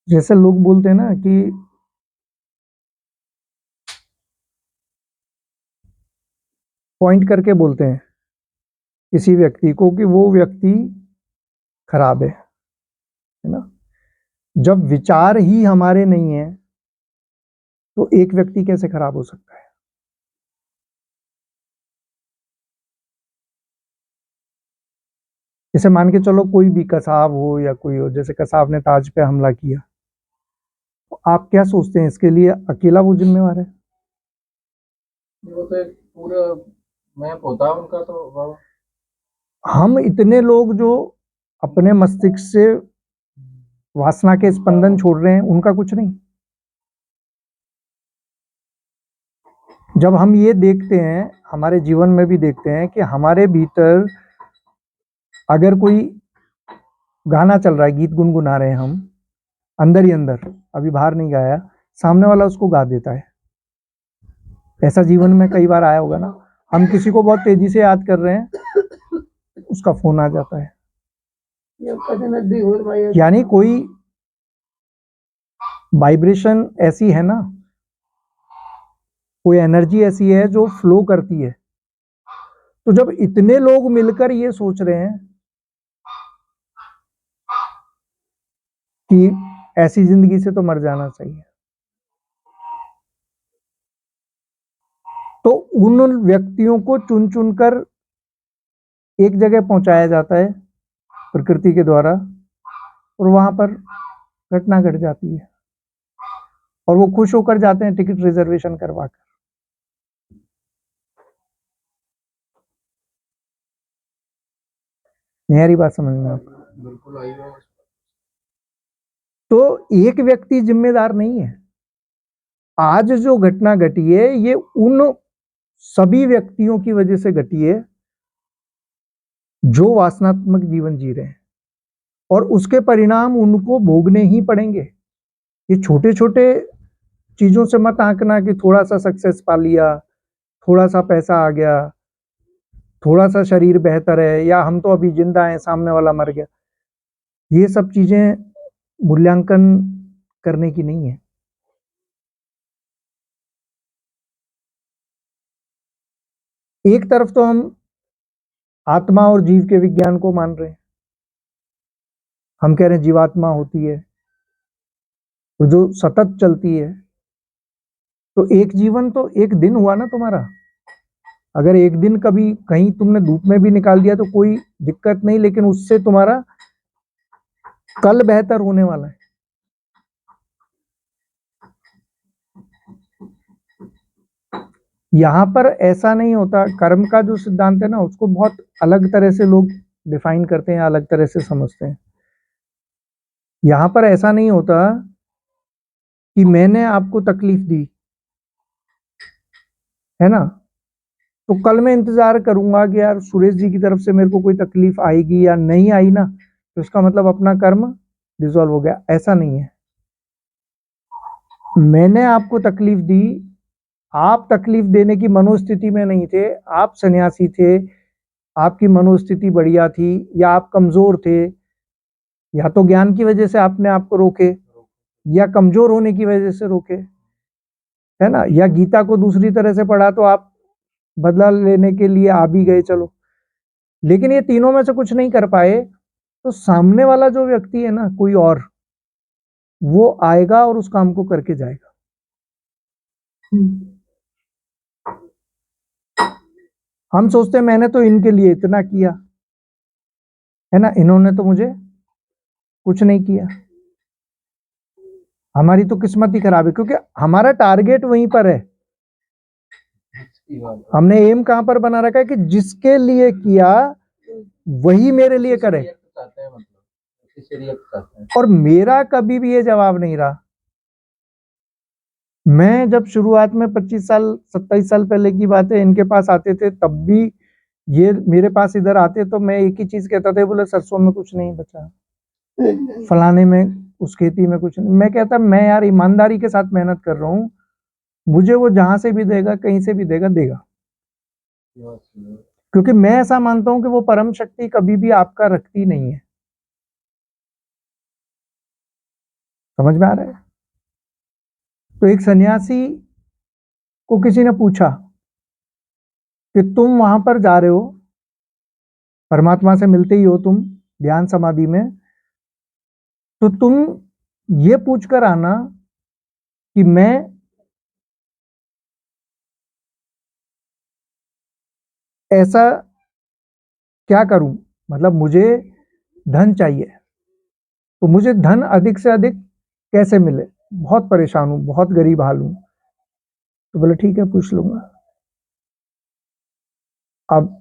जैसे लोग बोलते हैं ना कि पॉइंट करके बोलते हैं किसी व्यक्ति को कि वो व्यक्ति खराब है ना। जब विचार ही हमारे नहीं है तो एक व्यक्ति कैसे खराब हो सकता है? जैसे मान के चलो कोई भी कसाब हो या कोई हो, जैसे कसाब ने ताज पे हमला किया, तो आप क्या सोचते हैं इसके लिए अकेला वो जिम्मेवार है? वो तो एक पूरा मैप होता है उनका, तो हम इतने लोग जो अपने मस्तिष्क से वासना के स्पंदन छोड़ रहे हैं, उनका कुछ नहीं। जब हम ये देखते हैं, हमारे जीवन में भी देखते हैं कि हमारे भीतर अगर कोई गाना चल रहा है, गीत गुनगुना रहे हैं हम अंदर ही अंदर, अभी बाहर नहीं गाया, सामने वाला उसको गा देता है। ऐसा जीवन में कई बार आया होगा ना। हम किसी को बहुत तेजी से याद कर रहे हैं, उसका फोन आ जाता है। यानी कोई वाइब्रेशन ऐसी है ना, कोई एनर्जी ऐसी है जो फ्लो करती है। तो जब इतने लोग मिलकर ये सोच रहे हैं कि ऐसी जिंदगी से तो मर जाना चाहिए, तो उन व्यक्तियों को चुन चुनकर एक जगह पहुंचाया जाता है प्रकृति के द्वारा, और वहां पर घटना घट जाती है और वो खुश होकर जाते हैं टिकट रिजर्वेशन करवा कर। मेरी बात समझ में आपको? बिल्कुल आई है। तो एक व्यक्ति जिम्मेदार नहीं है। आज जो घटना घटी है ये उन सभी व्यक्तियों की वजह से घटी है जो वासनात्मक जीवन जी रहे हैं, और उसके परिणाम उनको भोगने ही पड़ेंगे। ये छोटे छोटे चीजों से मत आंकना कि थोड़ा सा सक्सेस पा लिया, थोड़ा सा पैसा आ गया, थोड़ा सा शरीर बेहतर है, या हम तो अभी जिंदा हैं सामने वाला मर गया। ये सब चीजें मूल्यांकन करने की नहीं है। एक तरफ तो हम आत्मा और जीव के विज्ञान को मान रहे हैं, हम कह रहे हैं जीवात्मा होती है तो जो सतत चलती है। तो एक जीवन तो एक दिन हुआ ना तुम्हारा। अगर एक दिन कभी कहीं तुमने धूप में भी निकाल दिया तो कोई दिक्कत नहीं, लेकिन उससे तुम्हारा कल बेहतर होने वाला है। यहां पर ऐसा नहीं होता। कर्म का जो सिद्धांत है ना, उसको बहुत अलग तरह से लोग डिफाइन करते हैं, अलग तरह से समझते हैं। यहां पर ऐसा नहीं होता कि मैंने आपको तकलीफ दी, है ना, तो कल मैं इंतजार करूंगा कि यार सुरेश जी की तरफ से मेरे को कोई तकलीफ आएगी या नहीं आई ना, तो इसका मतलब अपना कर्म डिसॉल्व हो गया। ऐसा नहीं है। मैंने आपको तकलीफ दी, आप तकलीफ देने की मनोस्थिति में नहीं थे, आप सन्यासी थे, आपकी मनोस्थिति बढ़िया थी, या आप कमजोर थे, या तो ज्ञान की वजह से आपने आपको रोके, या कमजोर होने की वजह से रोके, है ना, या गीता को दूसरी तरह से पढ़ा तो आप बदला लेने के लिए आ भी गए, चलो। लेकिन ये तीनों में से कुछ नहीं कर पाए, तो सामने वाला जो व्यक्ति है ना, कोई और, वो आएगा और उस काम को करके जाएगा। हम सोचते हैं मैंने तो इनके लिए इतना किया, है ना, इन्होंने तो मुझे कुछ नहीं किया। हमारी तो किस्मत ही खराब है, क्योंकि हमारा टारगेट वहीं पर है। हमने एम कहां पर बना रखा है कि जिसके लिए किया वही मेरे लिए करे। और मेरा कभी भी ये जवाब नहीं रहा। मैं जब शुरुआत में 25 साल 27 साल पहले की बात है, इनके पास आते थे, तब भी ये मेरे पास इधर आते तो मैं एक ही चीज कहता था, बोले सरसों में कुछ नहीं बचा, फलाने में, उस खेती में कुछ नहीं। मैं कहता मैं यार ईमानदारी के साथ मेहनत कर रहा हूँ, मुझे वो जहां से भी देगा, कहीं से भी देगा, देगा। क्योंकि मैं ऐसा मानता हूं कि वो परम शक्ति कभी भी आपका रखती नहीं है। समझ में आ रहा है? तो एक सन्यासी को किसी ने पूछा कि तुम वहां पर जा रहे हो, परमात्मा से मिलते ही हो तुम ध्यान समाधि में, तो तुम ये पूछ कर आना कि मैं ऐसा क्या करूं, मतलब मुझे धन चाहिए, तो मुझे धन अधिक से अधिक कैसे मिले, बहुत परेशान हूं, बहुत गरीब हाल हूं। तो बोले ठीक है, पूछ लूंगा। अब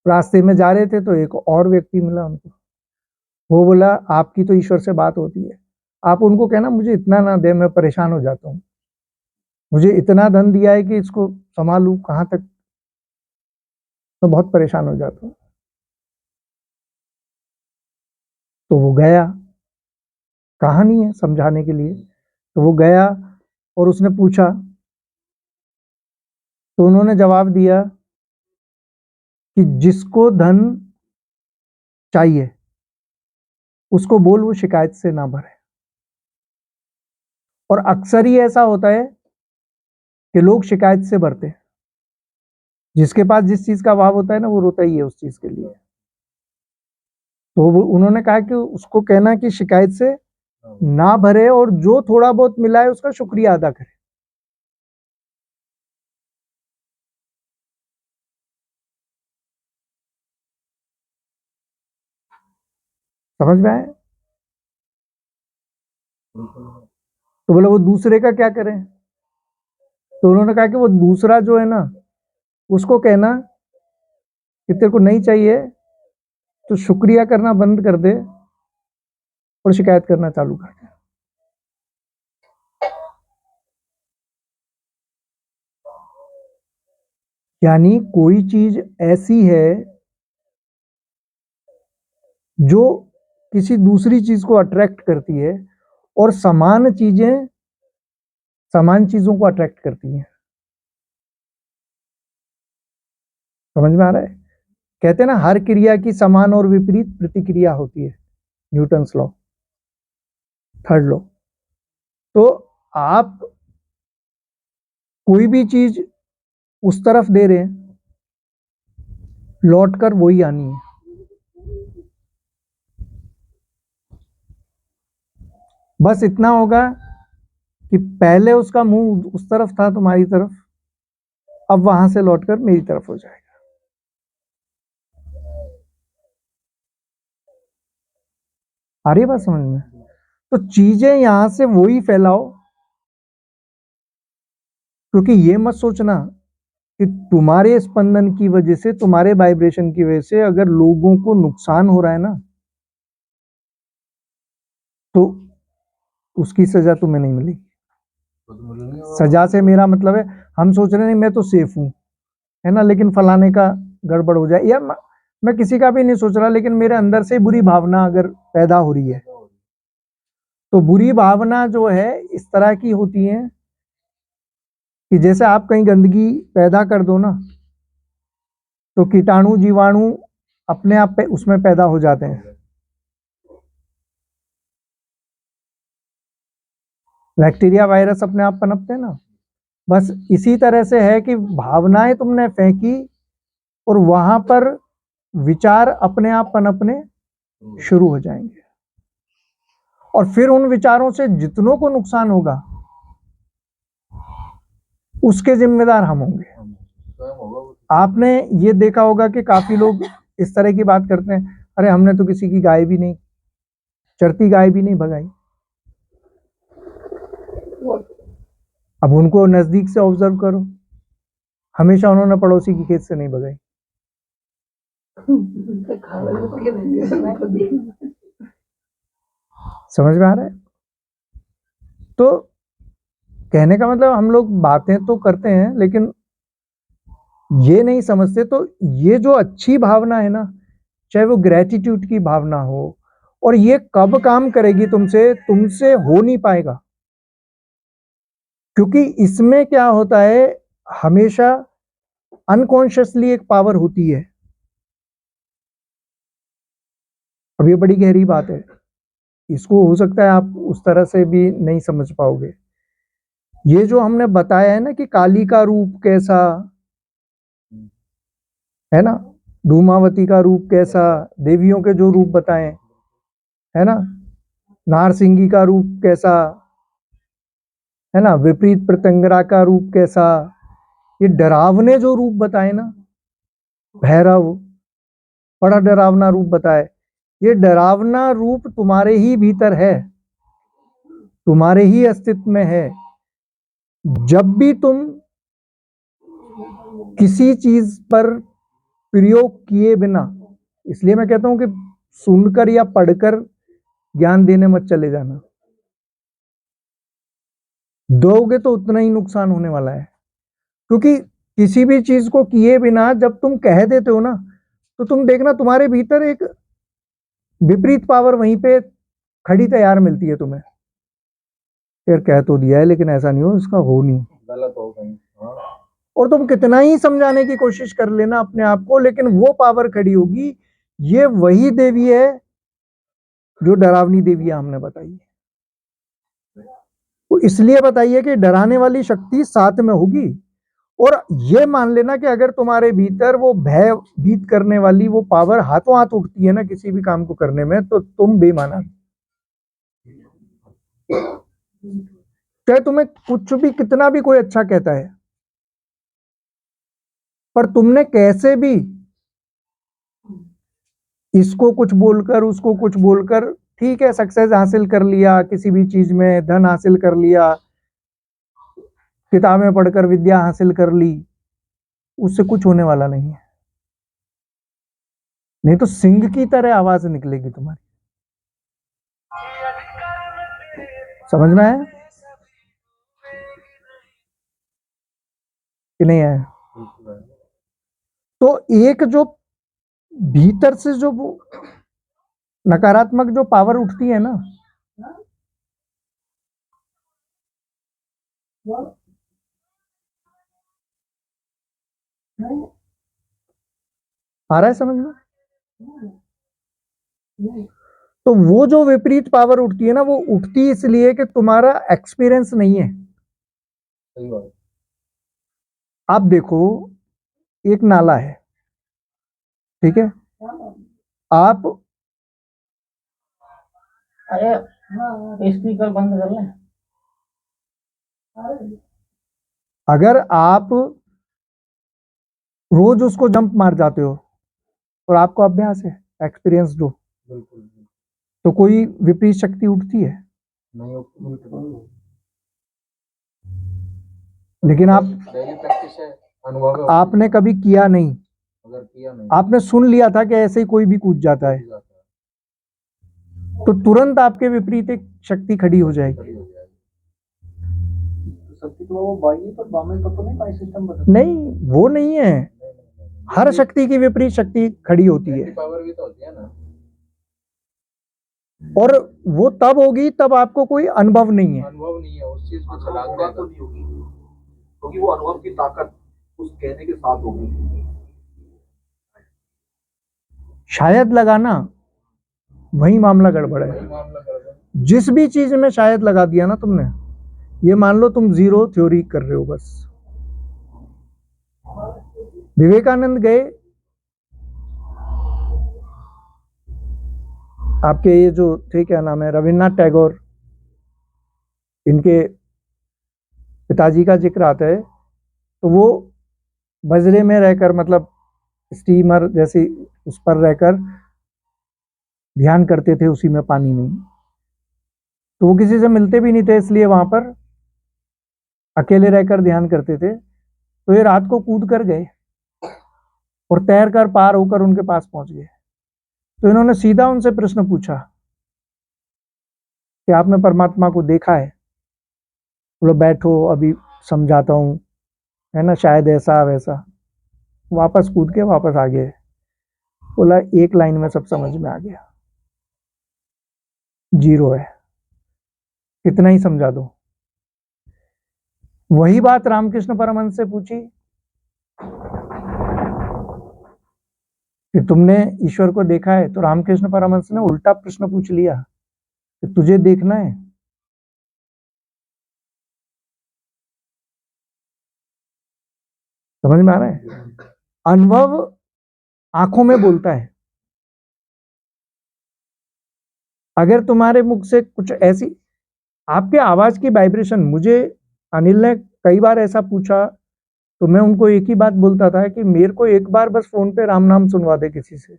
रास्ते में जा रहे थे तो एक और व्यक्ति मिला उनको, वो बोला आपकी तो ईश्वर से बात होती है, आप उनको कहना मुझे इतना ना दे, मैं परेशान हो जाता हूं, मुझे इतना धन दिया है कि इसको संभालूं कहां तक, मैं बहुत परेशान हो जाता हूं। तो वो गया, कहानी है समझाने के लिए, तो वो गया और उसने पूछा, तो उन्होंने जवाब दिया कि जिसको धन चाहिए उसको बोल वो शिकायत से ना भरे। और अक्सर ही ऐसा होता है कि लोग शिकायत से भरते हैं, जिसके पास जिस चीज का अभाव होता है ना वो रोता ही है उस चीज के लिए। तो उन्होंने कहा कि उसको कहना कि शिकायत से ना भरे और जो थोड़ा बहुत मिला है उसका शुक्रिया अदा करे। समझ में आया? तो बोले वो दूसरे का क्या करें? तो उन्होंने कहा कि वो दूसरा जो है ना उसको कहना कि तेरे को नहीं चाहिए तो शुक्रिया करना बंद कर दे और शिकायत करना चालू कर दे। यानी कोई चीज ऐसी है जो किसी दूसरी चीज को अट्रैक्ट करती है और समान चीजें समान चीजों को अट्रैक्ट करती हैं। समझ में आ रहा है? कहते हैं ना हर क्रिया की समान और विपरीत प्रतिक्रिया होती है, न्यूटन्स लॉ, थर्ड लॉ। तो आप कोई भी चीज उस तरफ दे रहे हैं, लौट कर वही आनी है। बस इतना होगा कि पहले उसका मुंह उस तरफ था तुम्हारी तरफ, अब वहां से लौटकर मेरी तरफ हो जाएगा। आ रही है बात समझ में? तो चीजें यहां से वही फैलाओ, क्योंकि ये मत सोचना कि तुम्हारे स्पंदन की वजह से, तुम्हारे वाइब्रेशन की वजह से अगर लोगों को नुकसान हो रहा है ना, तो उसकी सजा तुम्हें नहीं मिलेगी। सजा से मेरा मतलब है हम सोच रहे हैं मैं तो सेफ हूं, है ना, लेकिन फलाने का गड़बड़ हो जाए, या मैं किसी का भी नहीं सोच रहा, लेकिन मेरे अंदर से बुरी भावना अगर पैदा हो रही है, तो बुरी भावना जो है इस तरह की होती है कि जैसे आप कहीं गंदगी पैदा कर दो ना, तो कीटाणु जीवाणु अपने आप पे उसमें पैदा हो जाते हैं, बैक्टीरिया वायरस अपने आप पनपते हैं ना। बस इसी तरह से है कि भावनाएं तुमने फेंकी और वहां पर विचार अपने आप पनपने शुरू हो जाएंगे, और फिर उन विचारों से जितनों को नुकसान होगा उसके जिम्मेदार हम होंगे। आपने ये देखा होगा कि काफी लोग इस तरह की बात करते हैं, अरे हमने तो किसी की गाय भी नहीं, चरती गाय भी नहीं भगाई। अब उनको नजदीक से ऑब्जर्व करो, हमेशा उन्होंने पड़ोसी की खेत से नहीं भगाई। समझ में आ रहा है? तो कहने का मतलब हम लोग बातें तो करते हैं लेकिन ये नहीं समझते। तो ये जो अच्छी भावना है ना, चाहे वो ग्रेटिट्यूड की भावना हो, और ये कब काम करेगी तुमसे, तुमसे हो नहीं पाएगा, क्योंकि इसमें क्या होता है, हमेशा अनकॉन्शियसली एक पावर होती है। अब ये बड़ी गहरी बात है। इसको हो सकता है आप उस तरह से भी नहीं समझ पाओगे। ये जो हमने बताया है ना कि काली का रूप कैसा है ना, धूमावती का रूप कैसा, देवियों के जो रूप बताए है ना, नारसिंगी का रूप कैसा है ना, विपरीत प्रत्यंगरा का रूप कैसा, ये डरावने जो रूप बताए ना, भैरव बड़ा डरावना रूप बताए, ये डरावना रूप तुम्हारे ही भीतर है, तुम्हारे ही अस्तित्व में है। जब भी तुम किसी चीज पर प्रयोग किए बिना, इसलिए मैं कहता हूं कि सुनकर या पढ़कर ज्ञान देने मत चले जाना, दोगे तो उतना ही नुकसान होने वाला है। क्योंकि किसी भी चीज को किए बिना जब तुम कह देते हो ना, तो तुम देखना तुम्हारे भीतर एक विपरीत पावर वहीं पे खड़ी तैयार मिलती है तुम्हें, यार कह तो दिया है लेकिन ऐसा नहीं हो, इसका हो नहीं, गलत हो गई। हाँ, और तुम कितना ही समझाने की कोशिश कर लेना अपने आप को, लेकिन वो पावर खड़ी होगी। ये वही देवी है जो डरावनी देवियां हमने बताई है। तो इसलिए बताइए कि डराने वाली शक्ति साथ में होगी, और ये मान लेना कि अगर तुम्हारे भीतर वो भय भीत करने वाली वो पावर हाथों हाथ उठती है ना किसी भी काम को करने में, तो तुम बेमाना, चाहे तुम्हें कुछ भी कितना भी कोई अच्छा कहता है, पर तुमने कैसे भी इसको कुछ बोलकर उसको कुछ बोलकर, ठीक है, सक्सेस हासिल कर लिया किसी भी चीज में, धन हासिल कर लिया, किताबें पढ़कर विद्या हासिल कर ली, उससे कुछ होने वाला नहीं है। नहीं तो सिंह की तरह आवाज निकलेगी तुम्हारी। समझ में आया कि नहीं आया? बिल्कुल है। तो एक जो भीतर से जो वो नकारात्मक जो पावर उठती है ना, आ रहा है समझ में? तो वो जो विपरीत पावर उठती है ना, वो उठती इसलिए कि तुम्हारा एक्सपीरियंस नहीं है। सही बात। आप देखो, एक नाला है, ठीक है, आप अरे स्पीकर बंद कर ले। अगर आप रोज उसको जंप मार जाते हो और आपको अभ्यास है, एक्सपीरियंस जो, बिल्कुल तो कोई विपरीत शक्ति उठती है? नहीं, बिल्कुल लेकिन आप डेली प्रैक्टिस है, अनुभव है। आपने कभी किया नहीं, अगर किया नहीं आपने सुन लिया था कि ऐसे ही कोई भी कूद जाता है, तो तुरंत आपके विपरीत एक शक्ति खड़ी हो जाएगी। खड़ी हो जाएगी। तो शक्ति तो वो बाई पर बामे पर तो नहीं पाई सिस्टम बदल। नहीं, वो नहीं है, हर शक्ति की विपरीत शक्ति खड़ी होती है, पावर भी तो होती है ना, और वो तब होगी तब आपको कोई अनुभव नहीं है। अनुभव नहीं है उस चीज को छलांग तो नहीं होगी, क्योंकि वो अनुभव की ताकत उस कहने के साथ होगी। शायद लगाना, वही मामला गड़बड़ है। जिस भी चीज में शायद लगा दिया ना तुमने, ये मान लो तुम जीरो थ्योरी कर रहे हो बस। विवेकानंद गए, आपके ये जो थे, क्या नाम है, रविन्द्रनाथ टैगोर, इनके पिताजी का जिक्र आता है, तो वो बजरे में रहकर, मतलब स्टीमर जैसी उस पर रहकर ध्यान करते थे, उसी में पानी में। तो वो किसी से मिलते भी नहीं थे, इसलिए वहां पर अकेले रहकर ध्यान करते थे। तो ये रात को कूद कर गए और तैर कर पार होकर उनके पास पहुंच गए। तो इन्होंने सीधा उनसे प्रश्न पूछा कि आपने परमात्मा को देखा है? बोलो बैठो अभी समझाता हूं, है ना, शायद ऐसा वैसा। वापस कूद के वापस आ गए। बोला एक लाइन में सब समझ में आ गया, जीरो है, कितना ही समझा दो। वही बात रामकृष्ण परमहंस से पूछी कि तुमने ईश्वर को देखा है? तो रामकृष्ण परमहंस ने उल्टा प्रश्न पूछ लिया कि तुझे देखना है। समझ में आ रहा है? अनुभव आंखों में बोलता है। अगर तुम्हारे मुख से कुछ ऐसी आपके आवाज की वाइब्रेशन, मुझे अनिल ने कई बार ऐसा पूछा तो मैं उनको एक ही बात बोलता था कि मेरे को एक बार बस फोन पे राम नाम सुनवा दे किसी से,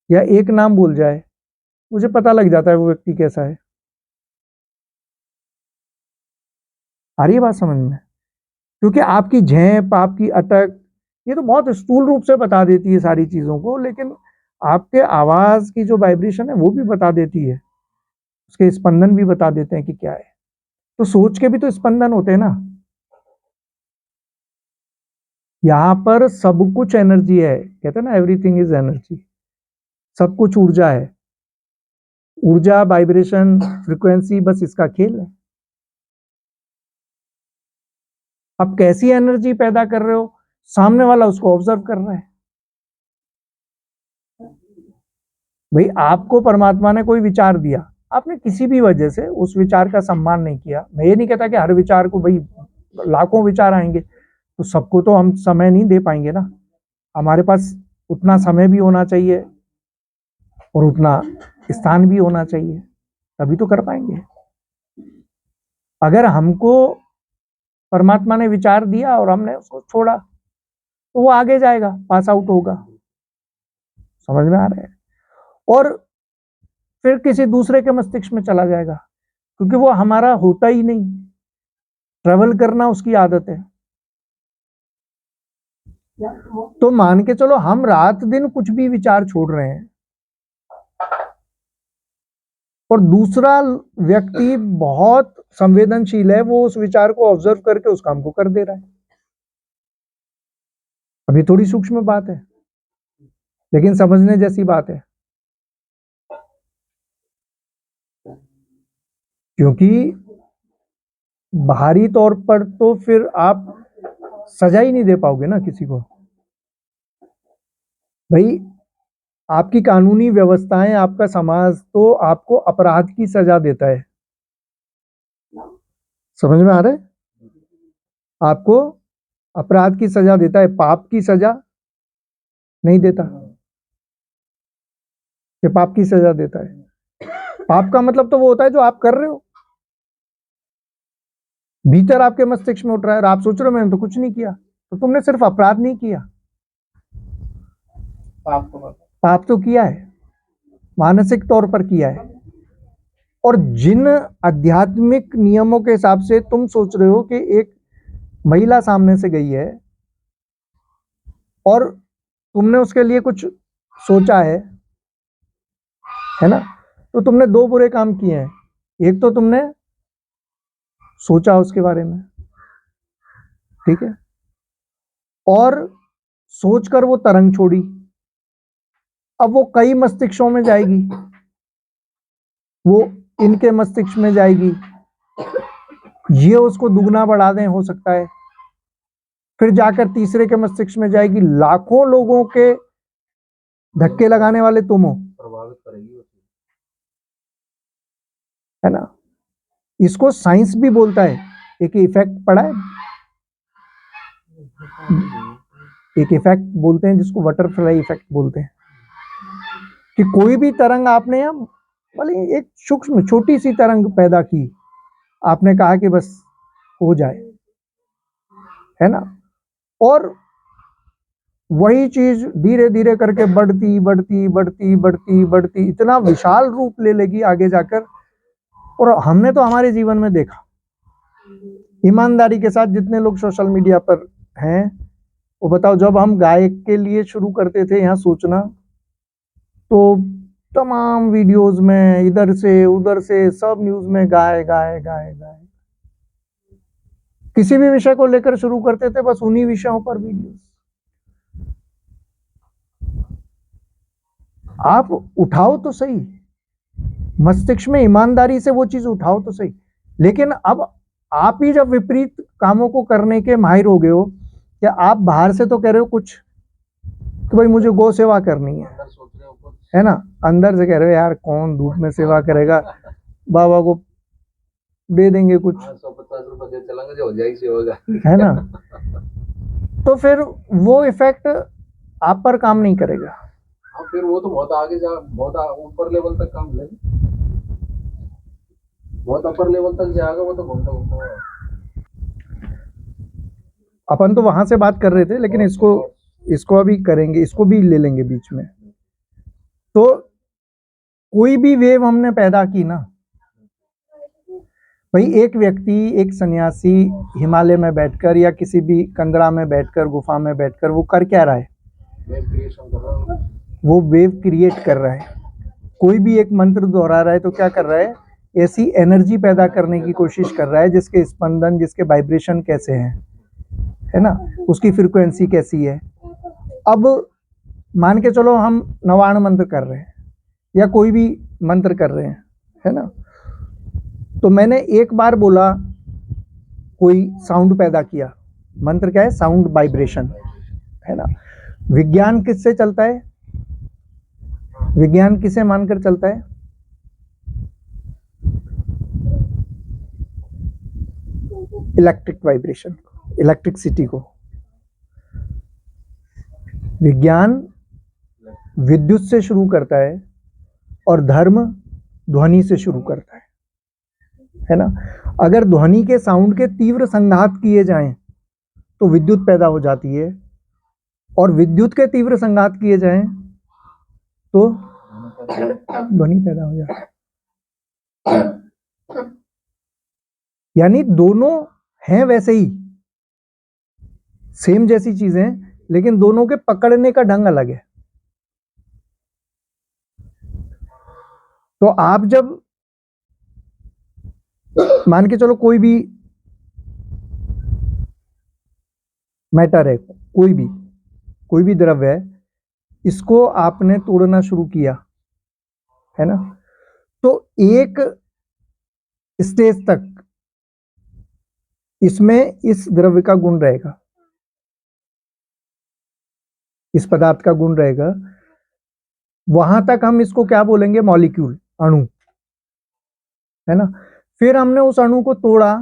या एक नाम बोल जाए, मुझे पता लग जाता है वो व्यक्ति कैसा है। आ रही है बात समझ में? क्योंकि आपकी झेप, आपकी अटक, ये तो बहुत स्थूल रूप से बता देती है सारी चीजों को, लेकिन आपके आवाज की जो वाइब्रेशन है वो भी बता देती है, उसके स्पंदन भी बता देते हैं कि क्या है। तो सोच के भी तो स्पंदन होते हैं ना। यहां पर सब कुछ एनर्जी है, कहते हैं ना एवरीथिंग इज एनर्जी, सब कुछ ऊर्जा है। ऊर्जा, वाइब्रेशन, फ्रीक्वेंसी, बस इसका खेल है। आप कैसी एनर्जी पैदा कर रहे हो, सामने वाला उसको ऑब्जर्व कर रहा है। भाई आपको परमात्मा ने कोई विचार दिया, आपने किसी भी वजह से उस विचार का सम्मान नहीं किया। मैं ये नहीं कहता कि हर विचार को, भाई लाखों विचार आएंगे तो सबको तो हम समय नहीं दे पाएंगे ना। हमारे पास उतना समय भी होना चाहिए और उतना स्थान भी होना चाहिए, तभी तो कर पाएंगे। अगर हमको परमात्मा ने विचार दिया और हमने उसको छोड़ा तो वो आगे जाएगा, पास आउट होगा। समझ में आ रहा है? और फिर किसी दूसरे के मस्तिष्क में चला जाएगा, क्योंकि वो हमारा होता ही नहीं। ट्रेवल करना उसकी आदत है। तो मान के चलो हम रात दिन कुछ भी विचार छोड़ रहे हैं और दूसरा व्यक्ति बहुत संवेदनशील है, वो उस विचार को ऑब्जर्व करके उस काम को कर दे रहा है। अभी थोड़ी सूक्ष्म बात है, लेकिन समझने जैसी बात है। क्योंकि बाहरी तौर पर तो फिर आप सजा ही नहीं दे पाओगे ना किसी को। भाई आपकी कानूनी व्यवस्थाएं, आपका समाज तो आपको अपराध की सजा देता है। समझ में आ रहा है? आपको अपराध की सजा देता है, पाप की सजा नहीं देता। ये पाप की सजा देता है। पाप का मतलब तो वो होता है जो आप कर रहे हो, भीतर आपके मस्तिष्क में उठ रहा है और आप सोच रहे हो मैंने तो कुछ नहीं किया, तो तुमने सिर्फ अपराध नहीं किया, पाप तो किया है, मानसिक तौर पर किया है। और जिन आध्यात्मिक नियमों के हिसाब से तुम सोच रहे हो कि एक महिला सामने से गई है और तुमने उसके लिए कुछ सोचा है ना, तो तुमने दो बुरे काम किए हैं। एक तो तुमने सोचा उसके बारे में, ठीक है, और सोचकर वो तरंग छोड़ी। अब वो कई मस्तिष्कों में जाएगी, वो इनके मस्तिष्क में जाएगी, ये उसको दुगना बढ़ा दें हो सकता है, फिर जाकर तीसरे के मस्तिष्क में जाएगी। लाखों लोगों के धक्के लगाने वाले तुम हो, प्रभावित करेगी, है ना। इसको साइंस भी बोलता है, एक इफेक्ट पढ़ा है, एक इफेक्ट बोलते हैं जिसको बटरफ्लाई इफेक्ट बोलते हैं, कि कोई भी तरंग आपने यहाँ भले एक सूक्ष्म छोटी सी तरंग पैदा की, आपने कहा कि बस हो जाए, है ना, और वही चीज धीरे धीरे करके बढ़ती बढ़ती बढ़ती बढ़ती बढ़ती इतना विशाल रूप ले लेगी आगे जाकर। और हमने तो हमारे जीवन में देखा, ईमानदारी के साथ जितने लोग सोशल मीडिया पर हैं वो बताओ, जब हम गाय के लिए शुरू करते थे यहाँ सोचना, तो तमाम वीडियोस में इधर से उधर से सब न्यूज में गाय गाय गाय गाय, किसी भी विषय को लेकर शुरू करते थे बस उन्हीं विषयों पर वीडियोस। आप उठाओ तो सही, मस्तिष्क में ईमानदारी से वो चीज उठाओ तो सही। लेकिन अब आप ही जब विपरीत कामों को करने के माहिर हो गए हो, क्या आप बाहर से तो कह रहे हो कुछ कि भाई मुझे गौ सेवा करनी है ना, अंदर से कह रहे हो यार कौन धूप में सेवा करेगा, बाबा को दे देंगे कुछ, 150 रुपए दे चलेंगे जो हो जाएगी से होगा, है ना। तो फिर वो इफेक्ट आप पर काम नहीं करेगा। हाँ फिर वो तो बहुत आगे जा, बहुत ऊपर लेवल तक काम ले, बहुत अपर लेवल तक जाएगा वो तो घूमता घूमता। अपन तो वहां से बात कर रहे थे, लेकिन इसको अभी करेंगे, इसको भी ले लेंगे बीच में। तो कोई भी वेव हमने पैदा की ना भाई, एक व्यक्ति, एक सन्यासी हिमालय में बैठकर या किसी भी कंदरा में बैठकर, गुफा में बैठकर वो कर क्या रहा है? वेव क्रिएशन कर रहा है, वो वेव क्रिएट कर रहा है। कोई भी एक मंत्र दोहरा रहा है तो क्या कर रहा है? ऐसी एनर्जी पैदा करने की कोशिश कर रहा है जिसके स्पंदन, जिसके वाइब्रेशन कैसे हैं, है ना, उसकी फ्रीक्वेंसी कैसी है। अब मान के चलो हम नवाण मंत्र कर रहे हैं या कोई भी मंत्र कर रहे हैं, है ना, तो मैंने एक बार बोला, कोई साउंड पैदा किया। मंत्र क्या है? साउंड, वाइब्रेशन, है ना। विज्ञान किससे चलता है? विज्ञान किसे मानकर चलता है? इलेक्ट्रिक वाइब्रेशन, इलेक्ट्रिसिटी को। विज्ञान विद्युत से शुरू करता है और धर्म ध्वनि से शुरू करता है ना। अगर ध्वनि के, साउंड के तीव्र संघात किए जाएं तो विद्युत पैदा हो जाती है, और विद्युत के तीव्र संघात किए जाएं तो ध्वनि पैदा हो जाती है। यानी दोनों हैं वैसे ही, सेम जैसी चीजें, लेकिन दोनों के पकड़ने का ढंग अलग है। तो आप जब मान के चलो कोई भी मैटर है, कोई भी द्रव्य है, इसको आपने तोड़ना शुरू किया, है ना, तो एक स्टेज तक इसमें इस द्रव्य का गुण रहेगा, इस पदार्थ का गुण रहेगा। वहां तक हम इसको क्या बोलेंगे? मॉलिक्यूल, अणु, है ना। फिर हमने उस अणु को तोड़ा,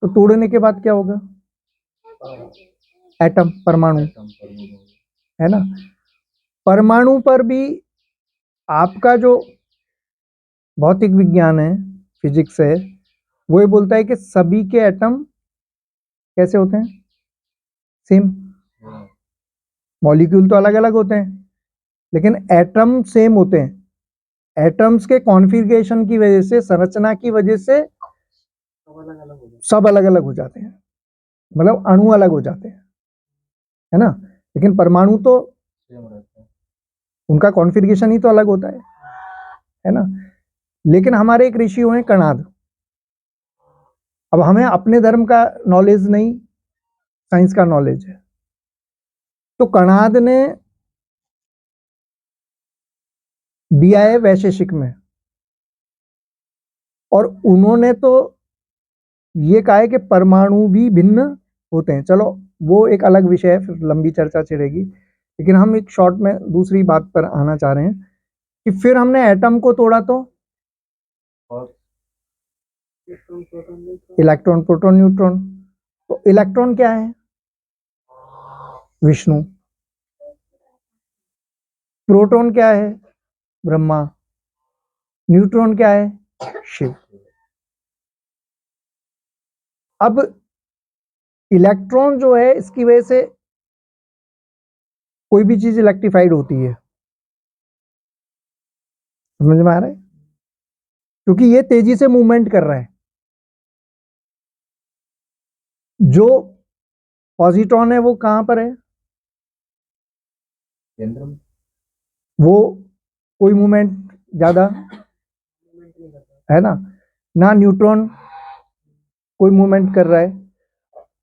तो तोड़ने के बाद क्या होगा? एटम, परमाणु, है ना। परमाणु पर भी आपका जो भौतिक विज्ञान है, फिजिक्स है, वो ये बोलता है कि सभी के एटम कैसे होते हैं? सेम। मॉलिक्यूल तो अलग अलग होते हैं, लेकिन एटम सेम होते हैं। एटम्स के कॉन्फ़िगरेशन की वजह से, संरचना की वजह से सब अलग अलग हो जाते हैं, मतलब अणु अलग हो जाते हैं, है ना। लेकिन परमाणु तो उनका कॉन्फ़िगरेशन ही तो अलग होता है ना। लेकिन हमारे एक ऋषि हुए कणाद। अब हमें अपने धर्म का नॉलेज नहीं, साइंस का नॉलेज है। तो कणाद ने दिया है वैशेषिक में, और उन्होंने तो ये कहा है कि परमाणु भी भिन्न होते हैं। चलो वो एक अलग विषय है, फिर लंबी चर्चा चलेगी, लेकिन हम एक शॉर्ट में दूसरी बात पर आना चाह रहे हैं कि फिर हमने एटम को तोड़ा तो इलेक्ट्रॉन, प्रोटॉन, न्यूट्रॉन। तो इलेक्ट्रॉन क्या है? विष्णु। प्रोटॉन क्या है? ब्रह्मा। न्यूट्रॉन क्या है? शिव। अब इलेक्ट्रॉन जो है, इसकी वजह से कोई भी चीज इलेक्ट्रिफाइड होती है, समझ में आ रहा है? क्योंकि ये तेजी से मूवमेंट कर रहा है। जो पॉजिट्रॉन है वो कहां पर है? केंद्र में। वो कोई मूवमेंट ज्यादा है ना न्यूट्रॉन कोई मूवमेंट कर रहा है।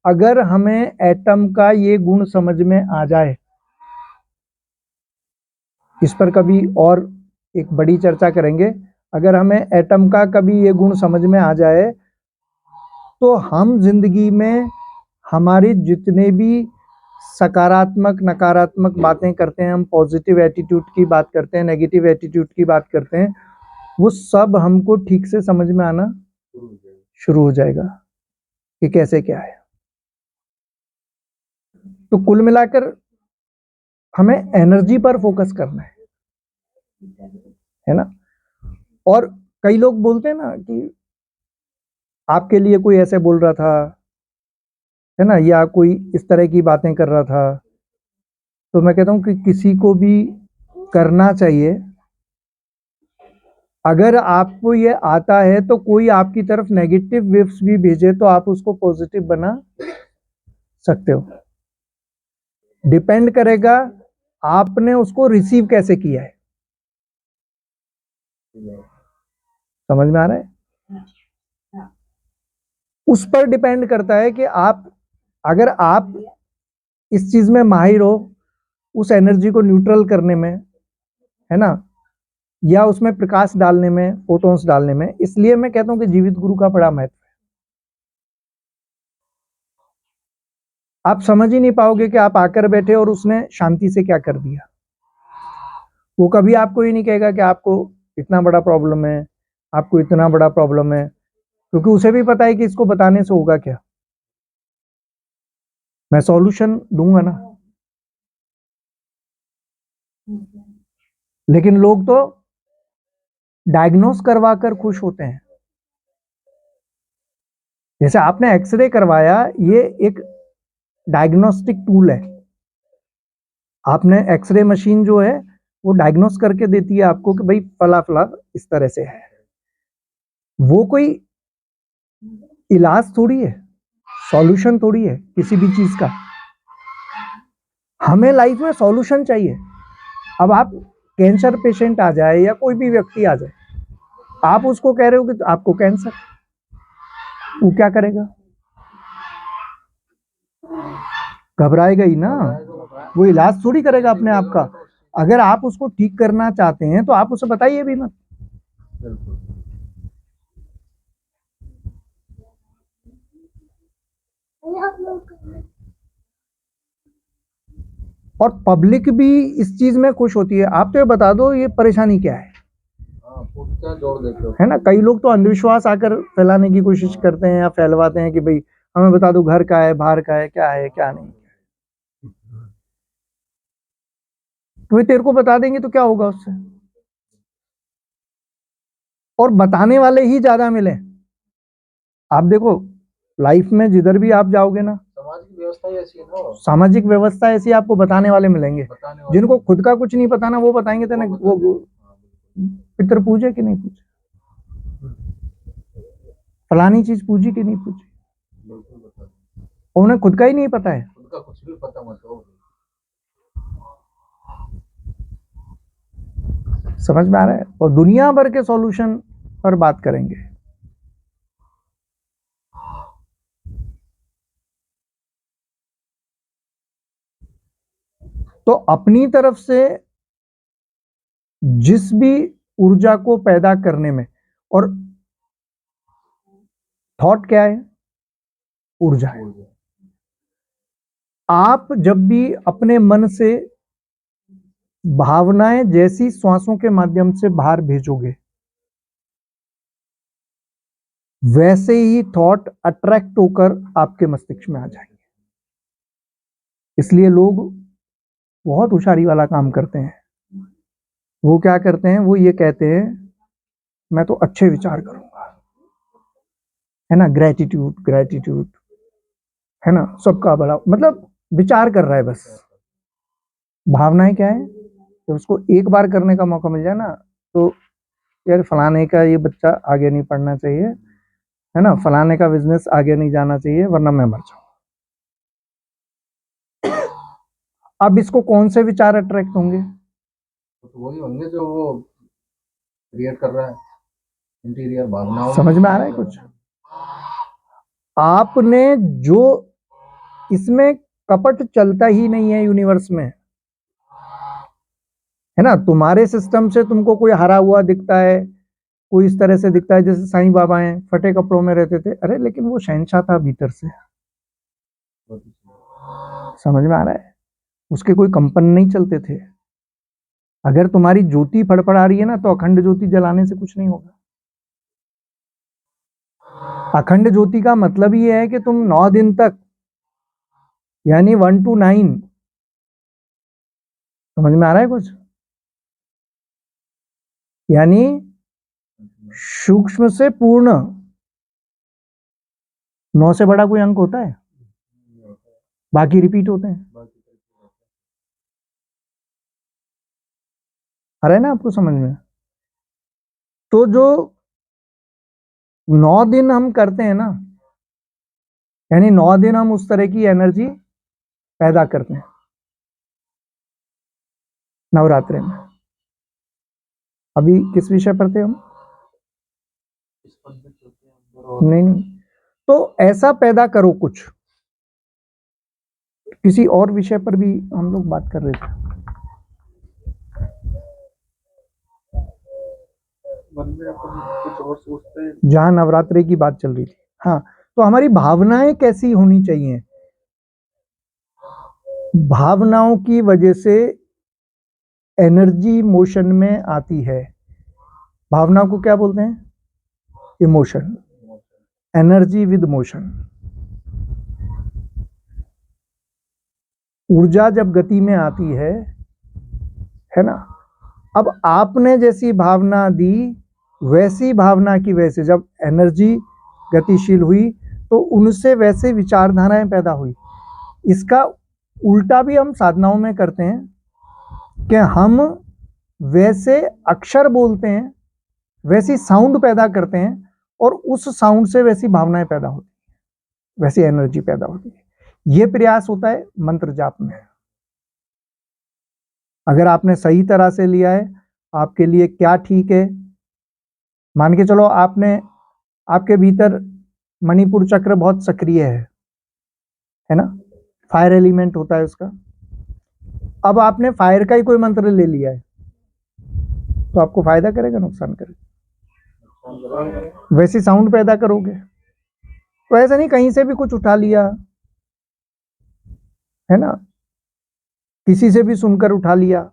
अगर हमें एटम का ये गुण समझ में आ जाए, इस पर कभी और एक बड़ी चर्चा करेंगे, अगर हमें एटम का कभी ये गुण समझ में आ जाए, तो हम जिंदगी में हमारे जितने भी सकारात्मक नकारात्मक बातें करते हैं, हम पॉजिटिव एटीट्यूड की बात करते हैं, नेगेटिव एटीट्यूड की बात करते हैं, वो सब हमको ठीक से समझ में आना शुरू हो जाएगा कि कैसे क्या है। तो कुल मिलाकर हमें एनर्जी पर फोकस करना है ना। और कई लोग बोलते हैं ना कि आपके लिए कोई ऐसे बोल रहा था, है ना, या कोई इस तरह की बातें कर रहा था। तो मैं कहता हूं कि किसी को भी करना चाहिए। अगर आपको ये आता है तो कोई आपकी तरफ नेगेटिव वेव्स भी भेजे तो आप उसको पॉजिटिव बना सकते हो। डिपेंड करेगा आपने उसको रिसीव कैसे किया है। समझ में आ रहा है? उस पर डिपेंड करता है कि आप, अगर आप इस चीज में माहिर हो, उस एनर्जी को न्यूट्रल करने में, है ना, या उसमें प्रकाश डालने में, फोटोन्स डालने में। इसलिए मैं कहता हूं कि जीवित गुरु का बड़ा महत्व है। आप समझ ही नहीं पाओगे कि आप आकर बैठे और उसने शांति से क्या कर दिया। वो कभी आपको ये नहीं कहेगा कि आपको इतना बड़ा प्रॉब्लम है, आपको इतना बड़ा प्रॉब्लम है, क्योंकि उसे भी पता है कि इसको बताने से होगा क्या। मैं सॉल्यूशन दूंगा ना। लेकिन लोग तो डायग्नोस करवा कर खुश होते हैं। जैसे आपने एक्सरे करवाया, ये एक डायग्नोस्टिक टूल है। आपने एक्सरे मशीन जो है वो डायग्नोस करके देती है आपको कि भाई फला फला इस तरह से है। वो कोई इलाज थोड़ी है, सॉल्यूशन थोड़ी है किसी भी चीज का। हमें लाइफ में सॉल्यूशन चाहिए। अब आप कैंसर पेशेंट आ जाए या कोई भी व्यक्ति आ जाए, आप उसको कह रहे हो कि आपको कैंसर, वो क्या करेगा? घबराएगा ही ना। वो इलाज थोड़ी करेगा अपने आप का। अगर आप उसको ठीक करना चाहते हैं तो आप उसे बताइए भी मत। और पब्लिक भी इस चीज में खुश होती है। आप तो ये बता दो ये परेशानी क्या है, है ना। कई लोग तो अंधविश्वास आकर फैलाने की कोशिश करते हैं या फैलवाते हैं कि भाई हमें बता दो घर का है, बाहर का है, क्या नहीं। तो वे तेरे को बता देंगे तो क्या होगा उससे। और बताने वाले ही ज्यादा मिले। आप देखो लाइफ में जिधर भी आप जाओगे ना, सामाजिक व्यवस्था ही ऐसी है ना। सामाजिक व्यवस्था ऐसी, आपको बताने वाले मिलेंगे। जिनको खुद का कुछ नहीं पता ना, वो बताएंगे तो वो पितर पूजे कि नहीं पूजे, फलानी चीज पूजी कि नहीं पूजी, उन्हें खुद का ही नहीं पता है। खुद का कुछ भी पता मत हो। समझ में आ रहा है? और दुनिया भर के सॉल्यूशन पर बात करेंगे। तो अपनी तरफ से जिस भी ऊर्जा को पैदा करने में, और थॉट क्या है? ऊर्जा है। आप जब भी अपने मन से भावनाएं जैसी श्वासों के माध्यम से बाहर भेजोगे, वैसे ही थॉट अट्रैक्ट होकर आपके मस्तिष्क में आ जाएंगे। इसलिए लोग बहुत होशियारी वाला काम करते हैं। वो क्या करते हैं? वो ये कहते हैं मैं तो अच्छे विचार करूंगा, है ना, ग्रेटिट्यूड ग्रेटिट्यूड, है ना, सबका बड़ा, मतलब विचार कर रहा है बस। भावनाएं क्या है? जब उसको एक बार करने का मौका मिल जाए ना, तो यार फलाने का ये बच्चा आगे नहीं पढ़ना चाहिए, है ना, फलाने का बिजनेस आगे नहीं जाना चाहिए वरना मैं मर जाऊं। अब इसको कौन से विचार अट्रैक्ट होंगे? तो वही होंगे जो वो क्रिएट कर रहा है, इंटीरियर भावनाओं। समझ में आ रहा है कुछ? आपने जो, इसमें कपट चलता ही नहीं है यूनिवर्स में, है ना। तुम्हारे सिस्टम से तुमको कोई हरा हुआ दिखता है, कोई इस तरह से दिखता है, जैसे साईं बाबा हैं, फटे कपड़ों में रहते थे, अरे लेकिन वो शहंशाह था भीतर से। समझ में आ रहा है? उसके कोई कंपन नहीं चलते थे। अगर तुम्हारी ज्योति फड़फड़ा रही है ना, तो अखंड ज्योति जलाने से कुछ नहीं होगा। अखंड ज्योति का मतलब ही है कि तुम 9 दिन तक, यानी 1 to 9, समझ में आ रहा है कुछ? यानी सूक्ष्म से पूर्ण, 9 से बड़ा कोई अंक होता है? बाकी रिपीट होते हैं। आ रहा है ना आपको समझ में? तो जो 9 दिन हम करते हैं ना, यानी 9 दिन हम उस तरह की एनर्जी पैदा करते हैं नवरात्रि में। अभी किस विषय पर थे हम? नहीं, तो ऐसा पैदा करो कुछ, किसी और विषय पर भी हम लोग बात कर रहे थे। कुछ और सोचते हैं, जहां नवरात्रि की बात चल रही थी। हाँ, तो हमारी भावनाएं कैसी होनी चाहिए? भावनाओं की वजह से एनर्जी मोशन में आती है। भावना को क्या बोलते हैं? इमोशन। Energy with motion. ऊर्जा जब गति में आती है ना? अब आपने जैसी भावना दी, वैसी भावना की वजह से जब एनर्जी गतिशील हुई, तो उनसे वैसे विचारधाराएं पैदा हुई। इसका उल्टा भी हम साधनाओं में करते हैं कि हम वैसे अक्षर बोलते हैं, वैसी साउंड पैदा करते हैं, और उस साउंड से वैसी भावनाएं पैदा होती है, वैसी एनर्जी पैदा होती है। यह प्रयास होता है मंत्र जाप में। अगर आपने सही तरह से लिया है, आपके लिए क्या ठीक है। मान के चलो आपके भीतर मणिपुर चक्र बहुत सक्रिय है ना? फायर एलिमेंट होता है उसका। अब आपने फायर का ही कोई मंत्र ले लिया है, तो आपको फायदा करेगा, नुकसान करेगा? वैसी साउंड पैदा करोगे। तो ऐसा नहीं कहीं से भी कुछ उठा लिया, है ना, किसी से भी सुनकर उठा लिया।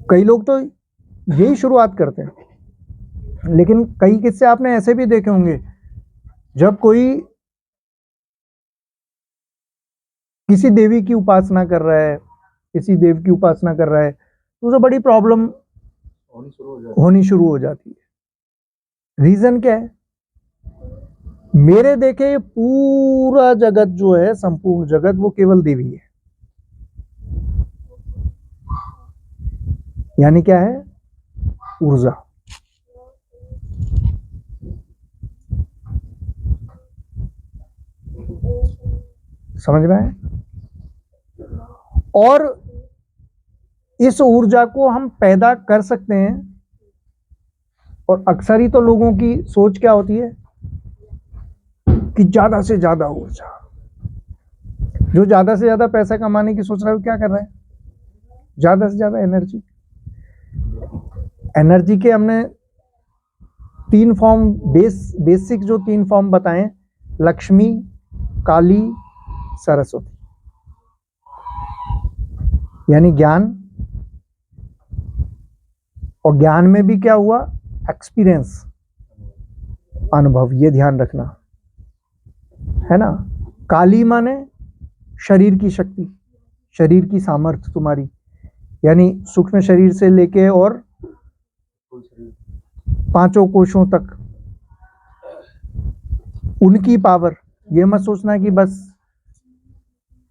कई लोग तो यही शुरुआत करते हैं, लेकिन कई किस्से आपने ऐसे भी देखे होंगे, जब कोई किसी देवी की उपासना कर रहा है, किसी देव की उपासना कर रहा है, तो उसे बड़ी प्रॉब्लम होनी शुरू हो जाती है। रीजन क्या है? मेरे देखे पूरा जगत जो है, संपूर्ण जगत, वो केवल देवी है। यानी क्या है? ऊर्जा। समझ में आए? और इस ऊर्जा को हम पैदा कर सकते हैं। और अक्सर ही तो लोगों की सोच क्या होती है कि ज्यादा से ज्यादा ऊर्जा। जो ज्यादा से ज्यादा पैसा कमाने की सोच रहा है, वो क्या कर रहा है? ज्यादा से ज्यादा एनर्जी। एनर्जी के हमने 3 फॉर्म, बेसिक जो 3 फॉर्म बताएं, लक्ष्मी, काली, सरस्वती। यानी ज्ञान। और ज्ञान में भी क्या हुआ? एक्सपीरियंस, अनुभव। ये ध्यान रखना, है ना? काली माने शरीर की शक्ति, शरीर की सामर्थ्य तुम्हारी, यानी सूक्ष्म शरीर से लेके और 5 कोशों तक उनकी पावर। ये मत सोचना कि बस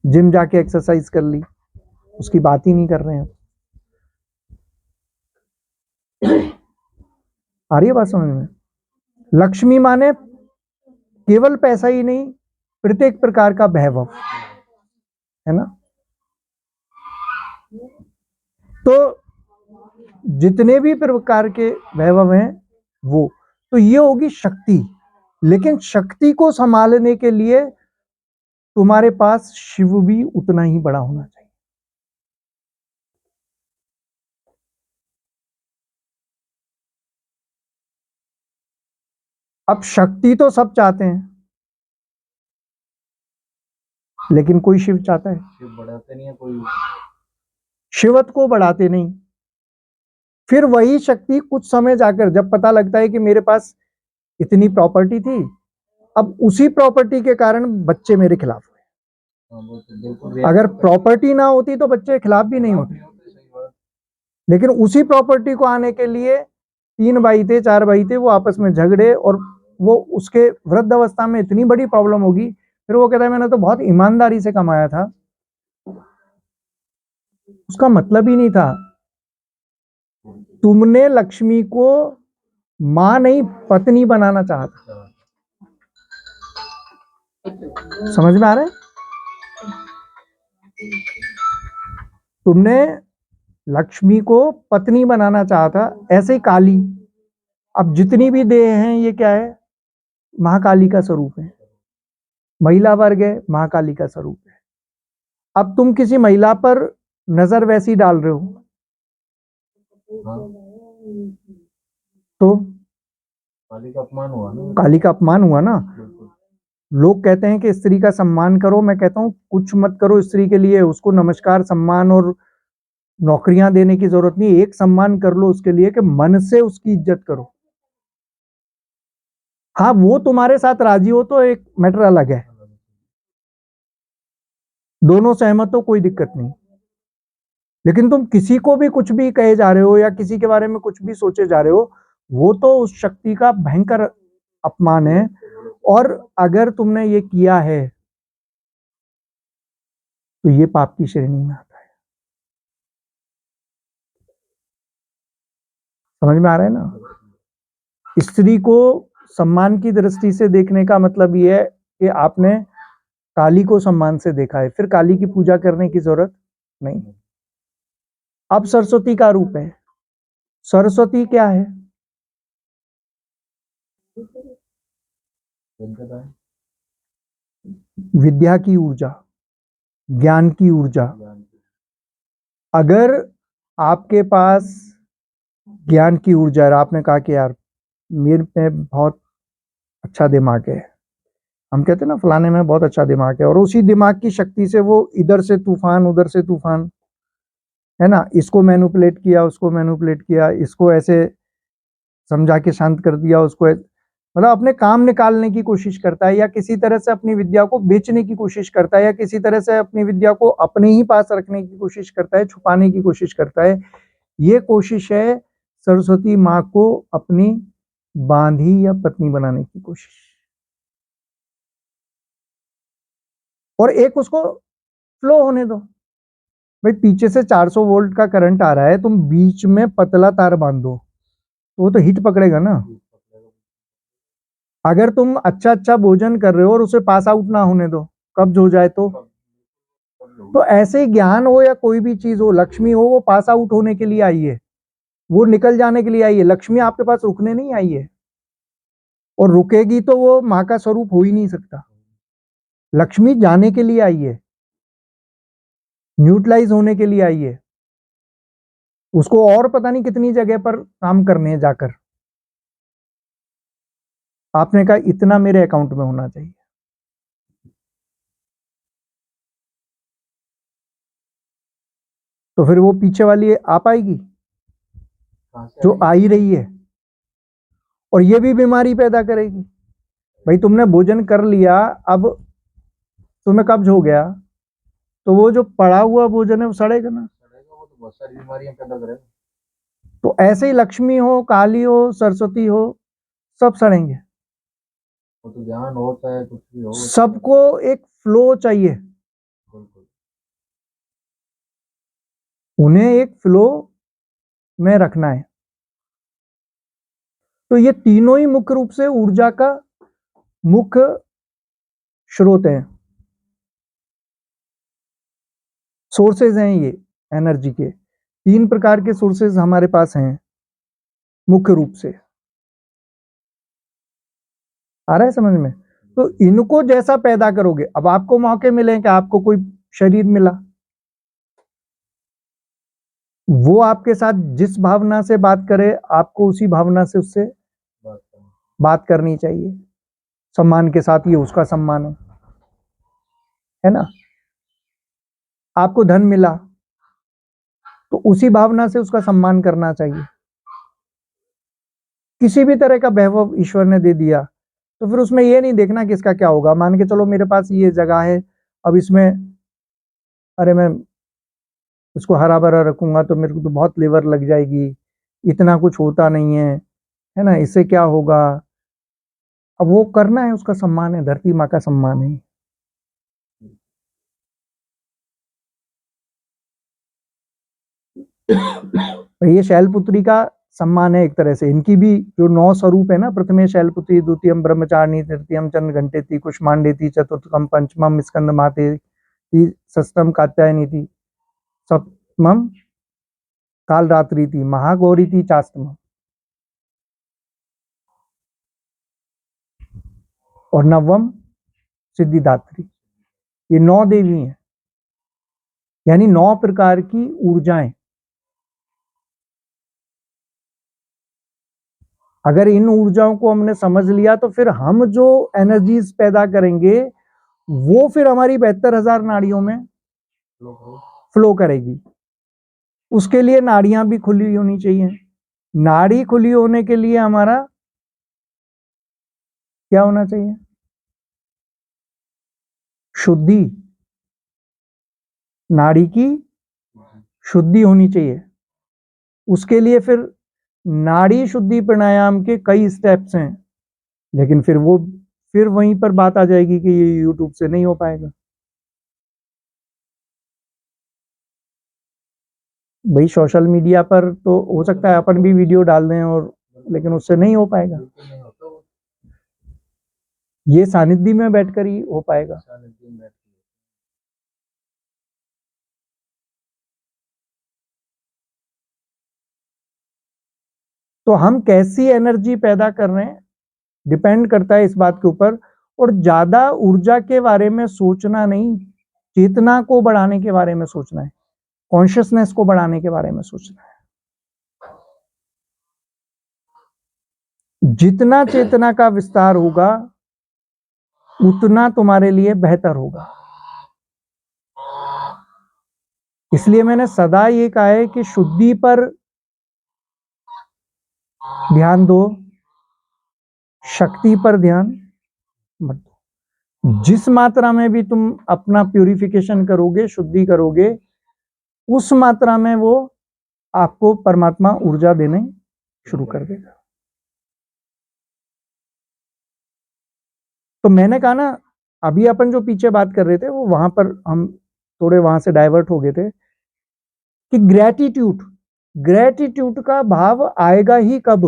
जिम जाके एक्सरसाइज कर ली, उसकी बात ही नहीं कर रहे हैं। आ रही है बात समझ में? लक्ष्मी माने केवल पैसा ही नहीं, प्रत्येक प्रकार का वैभव, है ना? तो जितने भी प्रकार के वैभव हैं वो, तो ये होगी शक्ति। लेकिन शक्ति को संभालने के लिए तुम्हारे पास शिव भी उतना ही बड़ा होना चाहिए। अब शक्ति तो सब चाहते हैं, लेकिन कोई शिव चाहता है? शिव बढ़ाते नहीं है कोई। शिवत्व को बढ़ाते नहीं। फिर वही शक्ति कुछ समय जाकर जब पता लगता है कि मेरे पास इतनी प्रॉपर्टी थी, अब उसी प्रॉपर्टी के कारण बच्चे मेरे खिलाफ हुए। अगर प्रॉपर्टी ना होती तो बच्चे खिलाफ भी नहीं होते, लेकिन उसी प्रॉपर्टी को आने के लिए 3 भाई थे 4 भाई थे, वो आपस में झगड़े और वो उसके वृद्ध अवस्था में इतनी बड़ी प्रॉब्लम होगी। फिर वो कहता है मैंने तो बहुत ईमानदारी से कमाया था। उसका मतलब ही नहीं था। तुमने लक्ष्मी को मां नहीं पत्नी बनाना चाहा था। समझ में आ रहा है? तुमने लक्ष्मी को पत्नी बनाना चाहा था। ऐसे ही काली, अब जितनी भी देह हैं ये क्या है? महाकाली का स्वरूप है। महिला वर्ग है, महाकाली का स्वरूप है। अब तुम किसी महिला पर नजर वैसी डाल रहे हो तो काली का अपमान हुआ ना। काली का अपमान हुआ ना। लोग कहते हैं कि स्त्री का सम्मान करो, मैं कहता हूं कुछ मत करो स्त्री के लिए, उसको नमस्कार सम्मान और नौकरियां देने की जरूरत नहीं। एक सम्मान कर लो उसके लिए कि मन से उसकी इज्जत करो। हाँ, वो तुम्हारे साथ राजी हो तो एक मैटर अलग है, दोनों सहमत हो कोई दिक्कत नहीं। लेकिन तुम किसी को भी कुछ भी कहे जा रहे हो या किसी के बारे में कुछ भी सोचे जा रहे हो, वो तो उस शक्ति का भयंकर अपमान है। और अगर तुमने ये किया है तो ये पाप की श्रेणी में आता है। समझ में आ रहा है ना? स्त्री को सम्मान की दृष्टि से देखने का मतलब ये है कि आपने काली को सम्मान से देखा है, फिर काली की पूजा करने की जरूरत नहीं। अब सरस्वती का रूप है। सरस्वती क्या है? विद्या की ऊर्जा, ज्ञान की ऊर्जा। अगर आपके पास ज्ञान की ऊर्जा है, आपने कहा कि यार मेरे में बहुत अच्छा दिमाग है, हम कहते हैं ना फलाने में बहुत अच्छा दिमाग है, और उसी दिमाग की शक्ति से वो इधर से तूफान उधर से तूफान, है ना, इसको मैनिपुलेट किया उसको मैनिपुलेट किया, इसको ऐसे समझा के शांत कर दिया, उसको मतलब अपने काम निकालने की कोशिश करता है, या किसी तरह से अपनी विद्या को बेचने की कोशिश करता है, या किसी तरह से अपनी विद्या को अपने ही पास रखने की कोशिश करता है, छुपाने की कोशिश करता है। ये कोशिश है सरस्वती माँ को अपनी बांधी या पत्नी बनाने की कोशिश। और एक उसको फ्लो होने दो। भाई पीछे से 400 वोल्ट का करंट आ रहा है, तुम बीच में पतला तार बांध दो तो वो तो हिट पकड़ेगा ना। अगर तुम अच्छा अच्छा भोजन कर रहे हो और उसे पास आउट ना होने दो, कब्ज हो जाए तो ऐसे ही ज्ञान हो या कोई भी चीज हो, लक्ष्मी हो, वो पास आउट होने के लिए आई है, वो निकल जाने के लिए आई है। लक्ष्मी आपके पास रुकने नहीं आई है, और रुकेगी तो वो माँ का स्वरूप हो ही नहीं सकता। लक्ष्मी जाने के लिए आई है, न्यूट्रलाइज होने के लिए आई है। उसको और पता नहीं कितनी जगह पर काम करने हैं जाकर। आपने कहा इतना मेरे अकाउंट में होना चाहिए, तो फिर वो पीछे वाली आ पाएगी जो आ ही रही है, और ये भी बीमारी पैदा करेगी। भाई तुमने भोजन कर लिया, अब तुम्हें कब्ज हो गया, तो वो जो पड़ा हुआ भोजन है वो सड़ेगा ना। वो तो बहुत सारी बीमारियां पैदा करेगा। तो ऐसे ही लक्ष्मी हो, काली हो, सरस्वती हो, सब सड़ेंगे। वो तो ज्ञान हो चाहे कुछ भी हो, सबको एक फ्लो चाहिए, उन्हें एक फ्लो में रखना है। तो ये तीनों ही मुख्य रूप से ऊर्जा का मुख्य स्रोत है, सोर्सेज हैं ये एनर्जी के। 3 प्रकार के सोर्सेज हमारे पास हैं मुख्य रूप से। आ रहा है समझ में? तो इनको जैसा पैदा करोगे, अब आपको मौके मिले कि आपको कोई शरीर मिला, वो आपके साथ जिस भावना से बात करे, आपको उसी भावना से उससे बात करनी चाहिए, सम्मान के साथ। ये उसका सम्मान है ना। आपको धन मिला, तो उसी भावना से उसका सम्मान करना चाहिए। किसी भी तरह का वैभव ईश्वर ने दे दिया तो फिर उसमें ये नहीं देखना कि इसका क्या होगा। मान के चलो मेरे पास ये जगह है, अब इसमें अरे मैं उसको हरा भरा रखूंगा तो मेरे को तो बहुत लेबर लग जाएगी, इतना कुछ होता नहीं है ना, इससे क्या होगा। अब वो करना है, उसका सम्मान है, धरती माँ का सम्मान है। ये शैलपुत्री का सम्मान है एक तरह से। इनकी भी जो 9 स्वरूप है ना, प्रथमे शैलपुत्री, द्वितीयम ब्रह्मचारिणी, तृतीयम चंद्र घंटेति, कुष्मांडेति, चतुर्थम पंचमम स्कंद माते, षष्ठम कात्यायनी थी, सप्तमम काल रात्रि थी, महागौरी थी, चाष्टमम, और नवम सिद्धिदात्री। ये 9 देवी हैं, यानी 9 प्रकार की ऊर्जाएं। अगर इन ऊर्जाओं को हमने समझ लिया तो फिर हम जो एनर्जीज पैदा करेंगे वो फिर हमारी 72,000 नाड़ियों में फ्लो करेगी। उसके लिए नाड़ियां भी खुली होनी चाहिए। नाड़ी खुली होने के लिए हमारा क्या होना चाहिए? शुद्धि। नाड़ी की शुद्धि होनी चाहिए। उसके लिए फिर नाड़ी शुद्धि प्राणायाम के कई स्टेप्स हैं, लेकिन फिर वहीं पर बात आ जाएगी कि ये यूट्यूब से नहीं हो पाएगा। भाई सोशल मीडिया पर तो हो सकता है अपन भी वीडियो डाल दें, और लेकिन उससे नहीं हो पाएगा। ये सानिध्य में बैठकर ही हो पाएगा। तो हम कैसी एनर्जी पैदा कर रहे हैं डिपेंड करता है इस बात के ऊपर। और ज्यादा ऊर्जा के बारे में सोचना नहीं, चेतना को बढ़ाने के बारे में सोचना है, कॉन्शियसनेस को बढ़ाने के बारे में सोचना है। जितना चेतना का विस्तार होगा उतना तुम्हारे लिए बेहतर होगा। इसलिए मैंने सदा ये कहा है कि शुद्धि पर ध्यान दो, शक्ति पर ध्यान मत दो। जिस मात्रा में भी तुम अपना प्यूरिफिकेशन करोगे, शुद्धि करोगे, उस मात्रा में वो आपको परमात्मा ऊर्जा देने शुरू कर देगा। तो मैंने कहा ना, अभी अपन जो पीछे बात कर रहे थे वो वहां पर हम थोड़े वहां से डाइवर्ट हो गए थे कि ग्रेटिट्यूड का भाव आएगा ही कब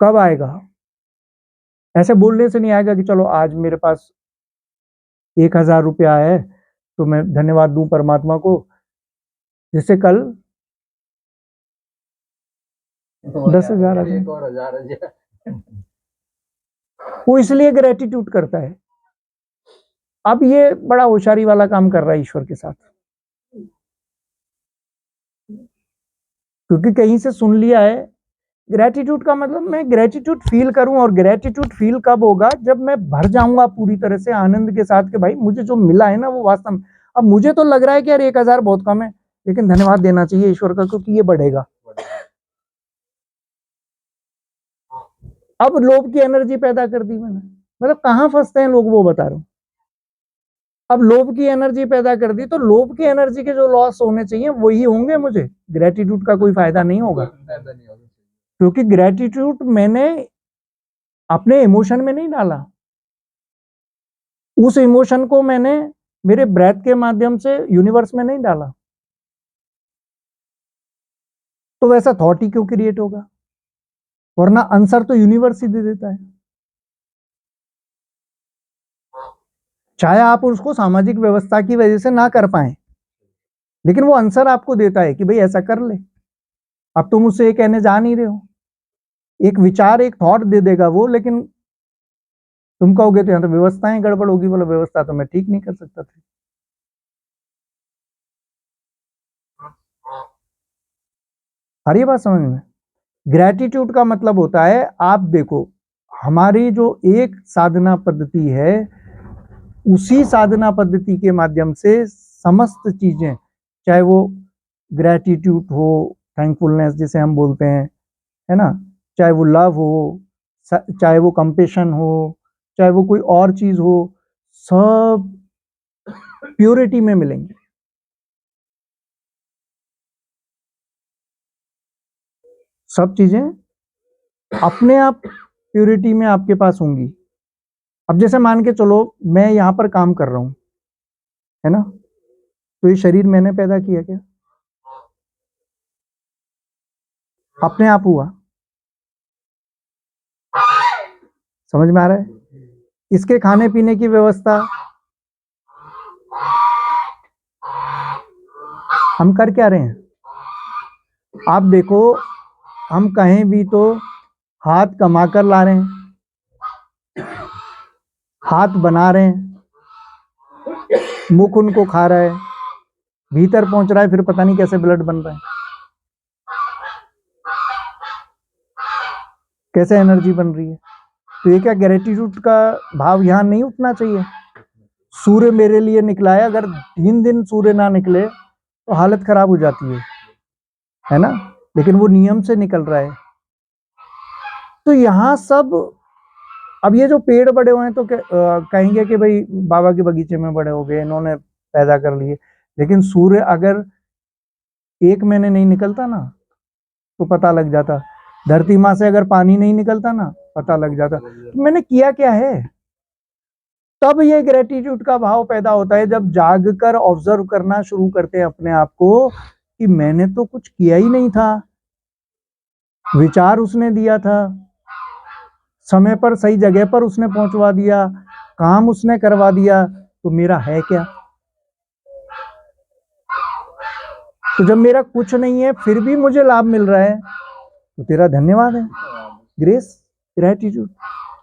आएगा? ऐसे बोलने से नहीं आएगा कि चलो आज मेरे पास 1,000 रुपया है तो मैं धन्यवाद दूं परमात्मा को, जिससे कल 10,000 आ जाए। वो इसलिए ग्रेटिट्यूड करता है। अब ये बड़ा होशियारी वाला काम कर रहा है ईश्वर के साथ, क्योंकि कहीं से सुन लिया है ग्रेटिट्यूड का मतलब मैं ग्रेटिट्यूड फील करूं। और ग्रेटिट्यूड फील कब होगा? जब मैं भर जाऊंगा पूरी तरह से आनंद के साथ कि भाई मुझे जो मिला है ना वो वास्तव में। अब मुझे तो लग रहा है कि यार 1,000 बहुत कम है, लेकिन धन्यवाद देना चाहिए ईश्वर का, क्योंकि ये बढ़ेगा। अब लोभ की एनर्जी पैदा कर दी मैंने। मतलब कहां फंसते हैं लोग वो बता रहा हूं। अब लोभ की एनर्जी पैदा कर दी तो लोभ की एनर्जी के जो लॉस होने चाहिए वही होंगे मुझे। ग्रेटिट्यूड का कोई फायदा नहीं होगा, क्योंकि ग्रेटिट्यूड मैंने अपने इमोशन में नहीं डाला। उस इमोशन को मैंने मेरे ब्रेथ के माध्यम से यूनिवर्स में नहीं डाला, तो वैसा थॉट ही क्यों क्रिएट होगा? वरना आंसर तो यूनिवर्स ही दे देता है। चाहे आप उसको सामाजिक व्यवस्था की वजह से ना कर पाए, लेकिन वो आंसर आपको देता है कि भाई ऐसा कर ले। अब तुम उससे ये कहने जा नहीं रहे हो, एक विचार, एक थॉट दे देगा वो, लेकिन तुम कहोगे तो यहां तो व्यवस्थाएं गड़बड़ होगी। बोलो व्यवस्था तो मैं ठीक नहीं कर सकता था। आ रही है बात समझ में? ग्रेटिट्यूड का मतलब होता है, आप देखो हमारी जो एक साधना पद्धति है, उसी साधना पद्धति के माध्यम से समस्त चीजें, चाहे वो ग्रैटिट्यूड हो, थैंकफुलनेस जिसे हम बोलते हैं, है ना, चाहे वो लव हो, चाहे वो कंपेशन हो, चाहे वो कोई और चीज हो, सब प्योरिटी में मिलेंगे। सब चीजें अपने आप प्योरिटी में आपके पास होंगी। अब जैसे मान के चलो मैं यहां पर काम कर रहा हूं, है ना, तो ये शरीर मैंने पैदा किया क्या? अपने आप हुआ। समझ में आ रहा है? इसके खाने पीने की व्यवस्था हम कर क्या रहे हैं? आप देखो, हम कहीं भी तो हाथ कमा कर ला रहे हैं, हाथ बना रहे हैं, मुख उनको खा रहा है, भीतर पहुंच रहा है, फिर पता नहीं कैसे ब्लड बन रहा है, कैसे एनर्जी बन रही है। तो ये क्या ग्रेटिट्यूड का भाव यहाँ नहीं उठना चाहिए? सूर्य मेरे लिए निकला है, अगर 3 दिन सूर्य ना निकले तो हालत खराब हो जाती है ना, लेकिन वो नियम से निकल रहा है। तो यहाँ सब, अब ये जो पेड़ बड़े हुए हैं तो कहेंगे कि भाई बाबा के बगीचे में बड़े हो गए, इन्होंने पैदा कर लिए, लेकिन सूर्य अगर 1 महीने नहीं निकलता ना तो पता लग जाता, धरती माँ से अगर पानी नहीं निकलता ना पता लग जाता, तो मैंने किया क्या है। तब ये ग्रेटिट्यूड का भाव पैदा होता है जब जाग कर ऑब्जर्व करना शुरू करते हैं अपने आप को कि मैंने तो कुछ किया ही नहीं था, विचार उसने दिया था, समय पर सही जगह पर उसने पहुंचवा दिया, काम उसने करवा दिया, तो मेरा है क्या? तो जब मेरा कुछ नहीं है फिर भी मुझे लाभ मिल रहा है तो तेरा धन्यवाद है, ग्रेस, ग्रेटिट्यूड।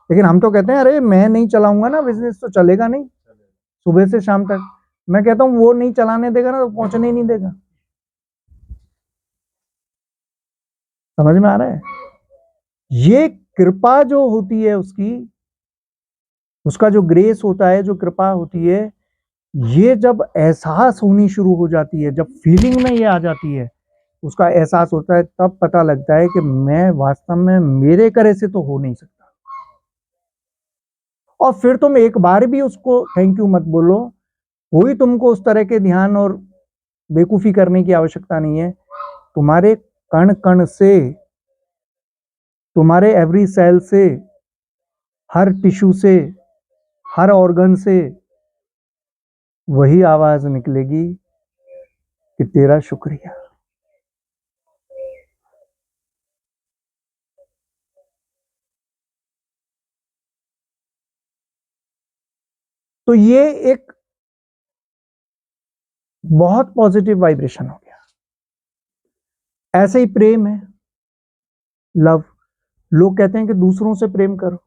लेकिन हम तो कहते हैं अरे मैं नहीं चलाऊंगा ना बिजनेस तो चलेगा नहीं, सुबह से शाम तक। मैं कहता हूं वो नहीं चलाने देगा ना तो पहुंचने ही नहीं देगा। समझ में आ रहा है? ये कृपा जो होती है उसकी, उसका जो ग्रेस होता है, जो कृपा होती है, ये जब एहसास होनी शुरू हो जाती है, जब फीलिंग में ये आ जाती है, उसका एहसास होता है, तब पता लगता है कि मैं वास्तव में मेरे करे से तो हो नहीं सकता। और फिर तुम एक बार भी उसको थैंक यू मत बोलो, कोई तुमको उस तरह के ध्यान और बेवकूफी करने की आवश्यकता नहीं है। तुम्हारे कण कण से, तुम्हारे एवरी सेल से, हर टिश्यू से, हर ऑर्गन से वही आवाज निकलेगी कि तेरा शुक्रिया। तो ये एक बहुत पॉजिटिव वाइब्रेशन हो गया। ऐसे ही प्रेम है, लव। लोग कहते हैं कि दूसरों से प्रेम करो,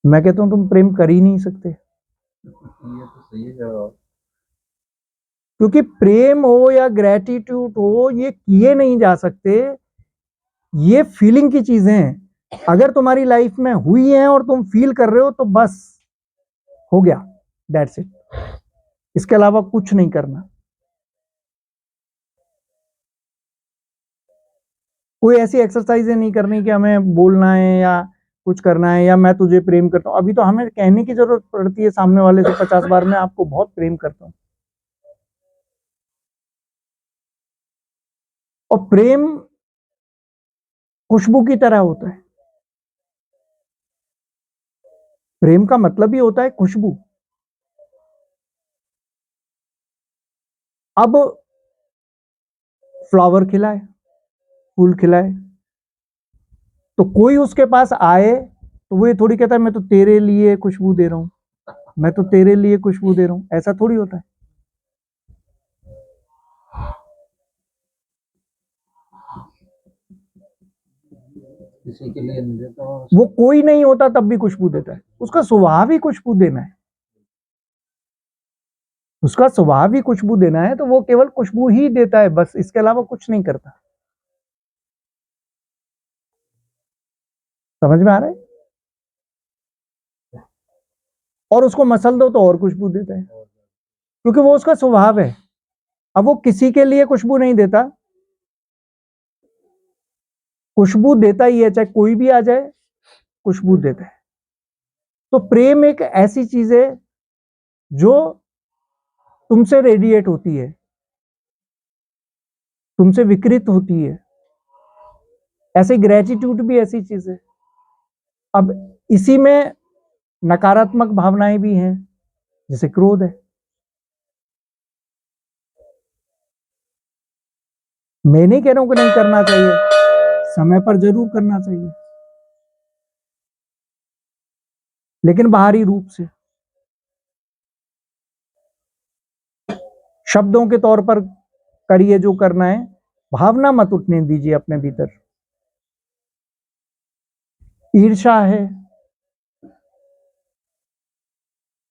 मैं कहता हूं तुम प्रेम कर ही नहीं सकते, ये तो सही है। क्योंकि प्रेम हो या ग्रेटिट्यूड हो ये किए नहीं जा सकते, ये फीलिंग की चीजें हैं। अगर तुम्हारी लाइफ में हुई है और तुम फील कर रहे हो तो बस हो गया, दैट्स इट। इसके अलावा कुछ नहीं करना। कोई ऐसी एक्सरसाइज नहीं करनी कि हमें बोलना है या कुछ करना है या मैं तुझे प्रेम करता हूं। अभी तो हमें कहने की जरूरत पड़ती है सामने वाले से 50 बार, मैं आपको बहुत प्रेम करता हूं। और प्रेम खुशबू की तरह होता है। प्रेम का मतलब ही होता है खुशबू। अब फ्लावर खिलाए, फूल खिलाए, तो कोई उसके पास आए तो वो ये थोड़ी कहता है मैं तो तेरे लिए खुशबू दे रहा हूं, मैं तो तेरे लिए खुशबू दे रहा हूं, ऐसा थोड़ी होता है। किसी के लिए नहीं देता हूँ। वो कोई नहीं होता तब भी खुशबू देता है, उसका स्वभाव ही खुशबू देना है, उसका स्वभाव ही खुशबू देना है, तो वो केवल खुशबू ही देता है बस, इसके अलावा कुछ नहीं करता। समझ में आ रहा है? और उसको मसल दो तो और खुशबू देता है, क्योंकि वो उसका स्वभाव है। अब वो किसी के लिए खुशबू नहीं देता, खुशबू देता ही है, चाहे कोई भी आ जाए खुशबू देता है। तो प्रेम एक ऐसी चीज है जो तुमसे रेडिएट होती है, तुमसे विकृत होती है। ऐसे ग्रेटिट्यूड भी ऐसी चीज है। अब इसी में नकारात्मक भावनाएं भी हैं, जैसे क्रोध है। मैं नहीं कह रहा हूं कि नहीं करना चाहिए, समय पर जरूर करना चाहिए, लेकिन बाहरी रूप से, शब्दों के तौर पर करिए जो करना है, भावना मत उठने दीजिए अपने भीतर। ईर्ष्या है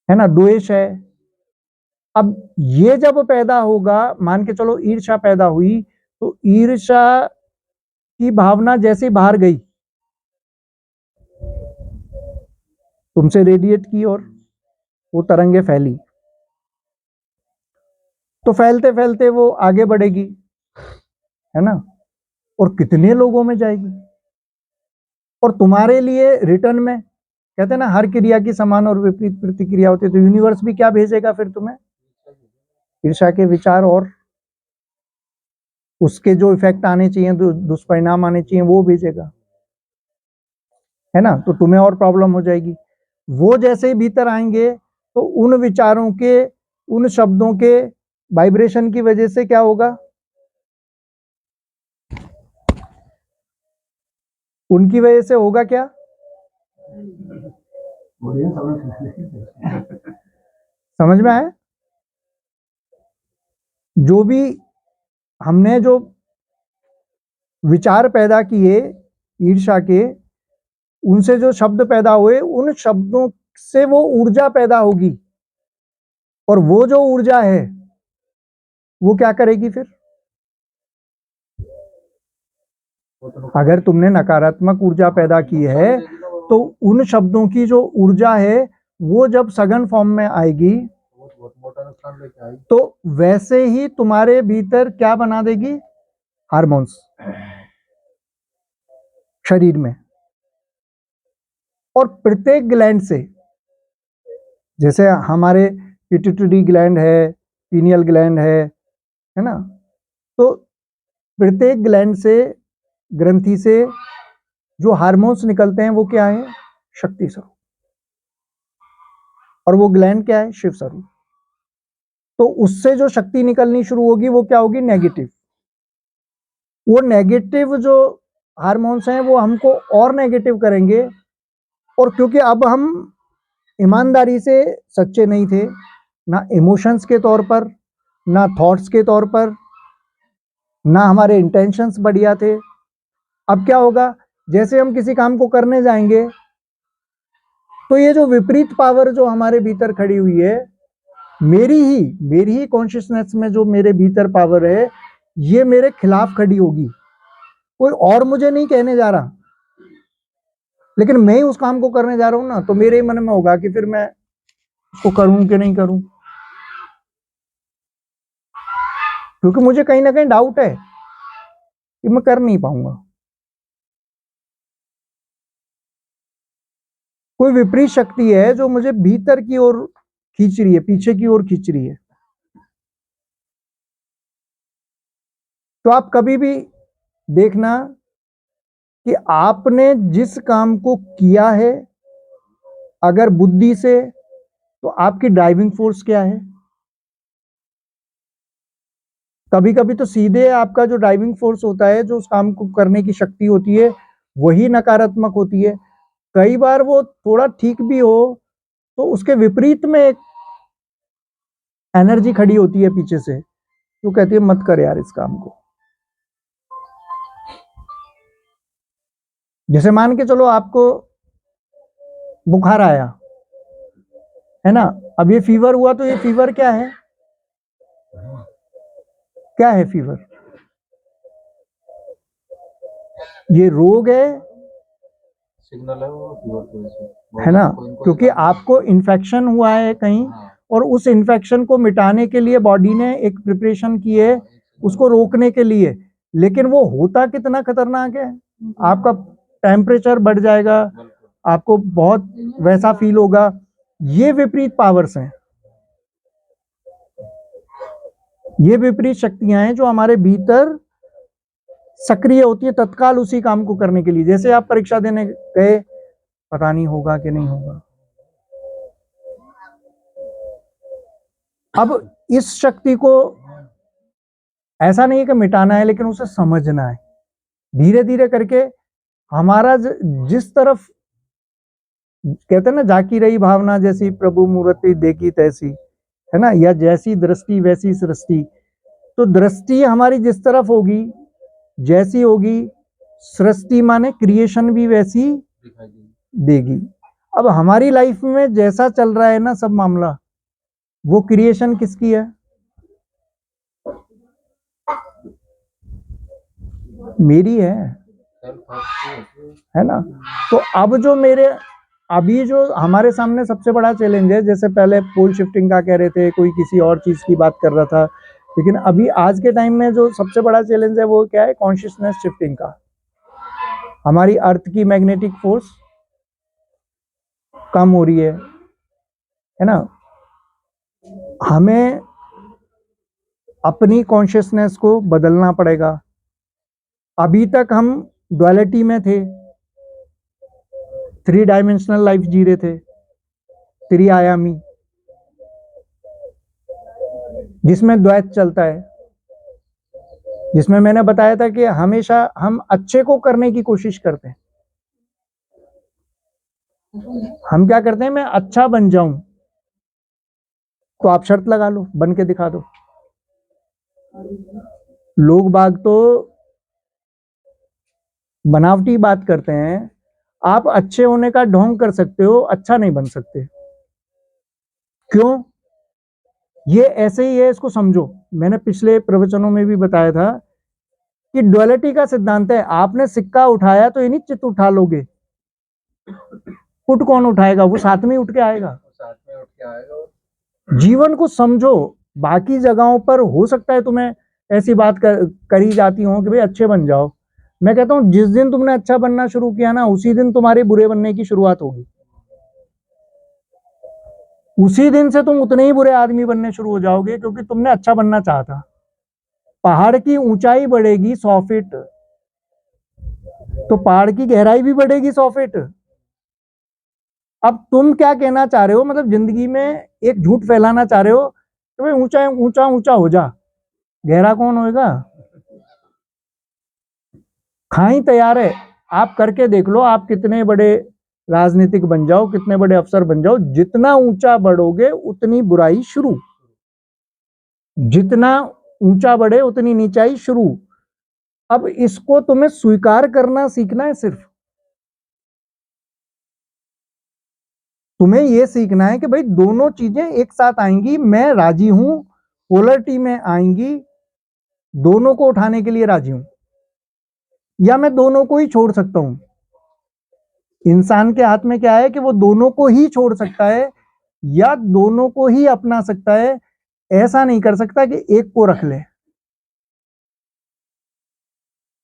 ना, द्वेष है। अब ये जब पैदा होगा, मान के चलो ईर्ष्या पैदा हुई, तो ईर्ष्या की भावना जैसे बाहर गई, तुमसे रेडिएट की और वो तरंगे फैली, तो फैलते फैलते वो आगे बढ़ेगी, है ना, और कितने लोगों में जाएगी। और तुम्हारे लिए रिटर्न में, कहते हैं ना, हर क्रिया की समान और विपरीत प्रतिक्रिया होती है, तो यूनिवर्स भी क्या भेजेगा फिर तुम्हें? ईर्ष्या के विचार, और उसके जो इफेक्ट आने चाहिए, दुष्परिणाम आने चाहिए, वो भेजेगा, है ना। तो तुम्हें और प्रॉब्लम हो जाएगी। वो जैसे ही भीतर आएंगे, तो उन विचारों के, उन शब्दों के वाइब्रेशन की वजह से क्या होगा? उनकी वजह से होगा क्या? समझ में आया? जो भी हमने जो विचार पैदा किए ईर्ष्या के, उनसे जो शब्द पैदा हुए, उन शब्दों से वो ऊर्जा पैदा होगी, और वो जो ऊर्जा है वो क्या करेगी फिर? अगर तुमने नकारात्मक ऊर्जा पैदा की है, तो उन शब्दों की जो ऊर्जा है वो जब सघन फॉर्म में आएगी, तो वैसे ही तुम्हारे भीतर क्या बना देगी? हार्मोन्स शरीर में। और प्रत्येक ग्लैंड से, जैसे हमारे पिट्यूटरी ग्लैंड है, पीनियल ग्लैंड है ना, तो प्रत्येक ग्लैंड से, ग्रंथि से जो हार्मोन्स निकलते हैं वो क्या है? शक्ति स्वरूप। और वो ग्लैंड क्या है? शिव स्वरूप। तो उससे जो शक्ति निकलनी शुरू होगी वो क्या होगी? नेगेटिव। वो नेगेटिव जो हार्मोन्स हैं वो हमको और नेगेटिव करेंगे। और क्योंकि अब हम ईमानदारी से सच्चे नहीं थे, ना इमोशंस के तौर पर, ना थॉट्स के तौर पर, ना हमारे इंटेंशंस बढ़िया थे। अब क्या होगा? जैसे हम किसी काम को करने जाएंगे, तो ये जो विपरीत पावर जो हमारे भीतर खड़ी हुई है, मेरी ही कॉन्शियसनेस में जो मेरे भीतर पावर है, ये मेरे खिलाफ खड़ी होगी। कोई और मुझे नहीं कहने जा रहा, लेकिन मैं ही उस काम को करने जा रहा हूं ना, तो मेरे ही मन में होगा कि फिर मैं उसको करूं कि नहीं करूं, क्योंकि मुझे कहीं ना कहीं डाउट है कि मैं कर नहीं पाऊंगा। कोई विपरीत शक्ति है जो मुझे भीतर की ओर खींच रही है, पीछे की ओर खींच रही है। तो आप कभी भी देखना कि आपने जिस काम को किया है, अगर बुद्धि से, तो आपकी ड्राइविंग फोर्स क्या है? कभी कभी तो सीधे आपका जो ड्राइविंग फोर्स होता है, जो उस काम को करने की शक्ति होती है, वही नकारात्मक होती है। कई बार वो थोड़ा ठीक भी हो, तो उसके विपरीत में एक एनर्जी खड़ी होती है पीछे से, जो कहती है मत कर यार इस काम को। जैसे मान के चलो आपको बुखार आया, है ना, अब ये फीवर हुआ, तो ये फीवर क्या है? क्या है फीवर? ये रोग है, सिग्नल है वो फीवर की वजह से, है ना, क्योंकि आपको इन्फेक्शन हुआ है कहीं, और उस इन्फेक्शन को मिटाने के लिए बॉडी ने एक प्रिपरेशन की है उसको रोकने के लिए, लेकिन वो होता कितना खतरनाक है। आपका टेम्परेचर बढ़ जाएगा, आपको बहुत वैसा फील होगा। ये विपरीत पावर्स हैं, ये विपरीत शक्तियां हैं जो हमारे भीतर सक्रिय होती है तत्काल उसी काम को करने के लिए। जैसे आप परीक्षा देने गए, पता नहीं होगा कि नहीं होगा। अब इस शक्ति को ऐसा नहीं है कि मिटाना है, लेकिन उसे समझना है। धीरे धीरे करके हमारा जिस तरफ कहते हैं ना, जाकी रही भावना जैसी प्रभु मूर्ति देखी तैसी, है ना, या जैसी दृष्टि वैसी सृष्टि। तो दृष्टि हमारी जिस तरफ होगी, जैसी होगी, सृष्टि माने क्रिएशन भी वैसी देगी। अब हमारी लाइफ में जैसा चल रहा है ना सब मामला, वो क्रिएशन किसकी है? मेरी है ना। तो अब जो अभी जो हमारे सामने सबसे बड़ा चैलेंज है, जैसे पहले पोल शिफ्टिंग का कह रहे थे, कोई किसी और चीज की बात कर रहा था, लेकिन अभी आज के टाइम में जो सबसे बड़ा चैलेंज है वो क्या है? कॉन्शियसनेस शिफ्टिंग का। हमारी अर्थ की मैग्नेटिक फोर्स कम हो रही है ना। हमें अपनी कॉन्शियसनेस को बदलना पड़ेगा। अभी तक हम ड्युअलिटी में थे, 3 डायमेंशनल लाइफ जी रहे थे, त्रिआयामी, जिसमें द्वैत चलता है, जिसमें मैंने बताया था कि हमेशा हम अच्छे को करने की कोशिश करते हैं। हम क्या करते हैं? मैं अच्छा बन जाऊं, तो आप शर्त लगा लो, बन के दिखा दो। लोग बाग तो बनावटी बात करते हैं। आप अच्छे होने का ढोंग कर सकते हो, अच्छा नहीं बन सकते। क्यों? ये ऐसे ही है, इसको समझो। मैंने पिछले प्रवचनों में भी बताया था कि ड्युअलिटी का सिद्धांत है। आपने सिक्का उठाया तो ये नहीं चित उठा लोगे, पुट कौन उठाएगा? वो साथ में उठ के आएगा। जीवन को समझो। बाकी जगहों पर हो सकता है तुम्हें ऐसी बात करी जाती हो कि भाई अच्छे बन जाओ। मैं कहता हूं जिस दिन तुमने अच्छा बनना शुरू किया ना, उसी दिन तुम्हारे बुरे बनने की शुरुआत होगी। उसी दिन से तुम उतने ही बुरे आदमी बनने शुरू हो जाओगे, क्योंकि तुमने अच्छा बनना चाहा था। पहाड़ की ऊंचाई बढ़ेगी 100 फीट, तो पहाड़ की गहराई भी बढ़ेगी 100 फीट। अब तुम क्या कहना चाह रहे हो? मतलब जिंदगी में एक झूठ फैलाना चाह रहे हो कि भाई ऊंचा ऊंचा ऊंचा हो जा, गहरा कौन होएगा? खाई तैयार है, आप करके देख लो। आप कितने बड़े राजनीतिक बन जाओ, कितने बड़े अफसर बन जाओ, जितना ऊंचा बढ़ोगे उतनी बुराई शुरू, जितना ऊंचा बढ़े उतनी नीचाई शुरू। अब इसको तुम्हें स्वीकार करना सीखना है। सिर्फ तुम्हें यह सीखना है कि भाई दोनों चीजें एक साथ आएंगी, मैं राजी हूं, पोलरिटी में आएंगी, दोनों को उठाने के लिए राजी हूं, या मैं दोनों को ही छोड़ सकता हूं। इंसान के हाथ में क्या है कि वो दोनों को ही छोड़ सकता है या दोनों को ही अपना सकता है। ऐसा नहीं कर सकता कि एक को रख ले।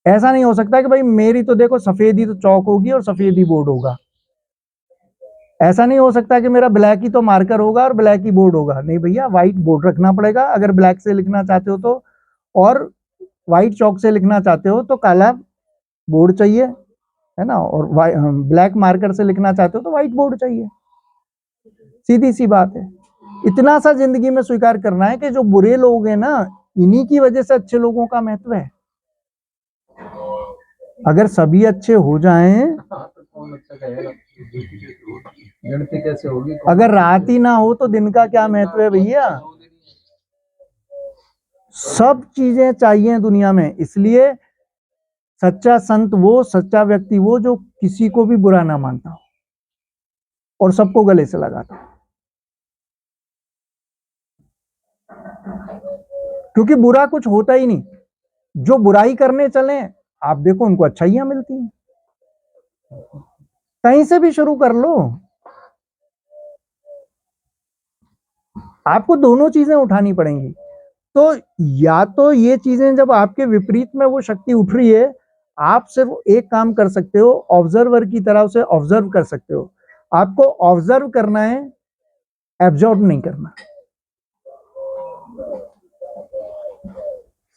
ऐसा नहीं हो सकता कि भाई मेरी तो देखो सफेदी तो चौक होगी और सफेदी बोर्ड होगा। ऐसा नहीं हो सकता कि मेरा ब्लैक ही तो मार्कर होगा और ब्लैक ही बोर्ड होगा। नहीं भैया, व्हाइट बोर्ड रखना पड़ेगा अगर ब्लैक से लिखना चाहते हो तो, और व्हाइट चौक से लिखना चाहते हो तो काला बोर्ड चाहिए, है ना, और ब्लैक मार्कर से लिखना चाहते हो तो व्हाइट बोर्ड चाहिए। सीधी सी बात है। इतना सा जिंदगी में स्वीकार करना है कि जो बुरे लोग हैं ना, इन्हीं की वजह से अच्छे लोगों का महत्व है। अगर सभी अच्छे हो जाएं तो कौन अच्छा कहेगा? गिनती कैसे होगी? अगर रात ही ना हो तो दिन का क्या महत्व है भैया? सब चीजें चाहिए दुनिया में। इसलिए सच्चा संत वो, सच्चा व्यक्ति वो जो किसी को भी बुरा ना मानता हो और सबको गले से लगाता हो। क्योंकि बुरा कुछ होता ही नहीं। जो बुराई करने चले, आप देखो उनको अच्छाइयां मिलती हैं। कहीं से भी शुरू कर लो। आपको दोनों चीजें उठानी पड़ेंगी। तो या तो ये चीजें जब आपके विपरीत में वो शक्ति उठ रही है, आप सिर्फ एक काम कर सकते हो, ऑब्जर्वर की तरह उसे ऑब्जर्व कर सकते हो। आपको ऑब्जर्व करना है, एब्जॉर्ब नहीं करना।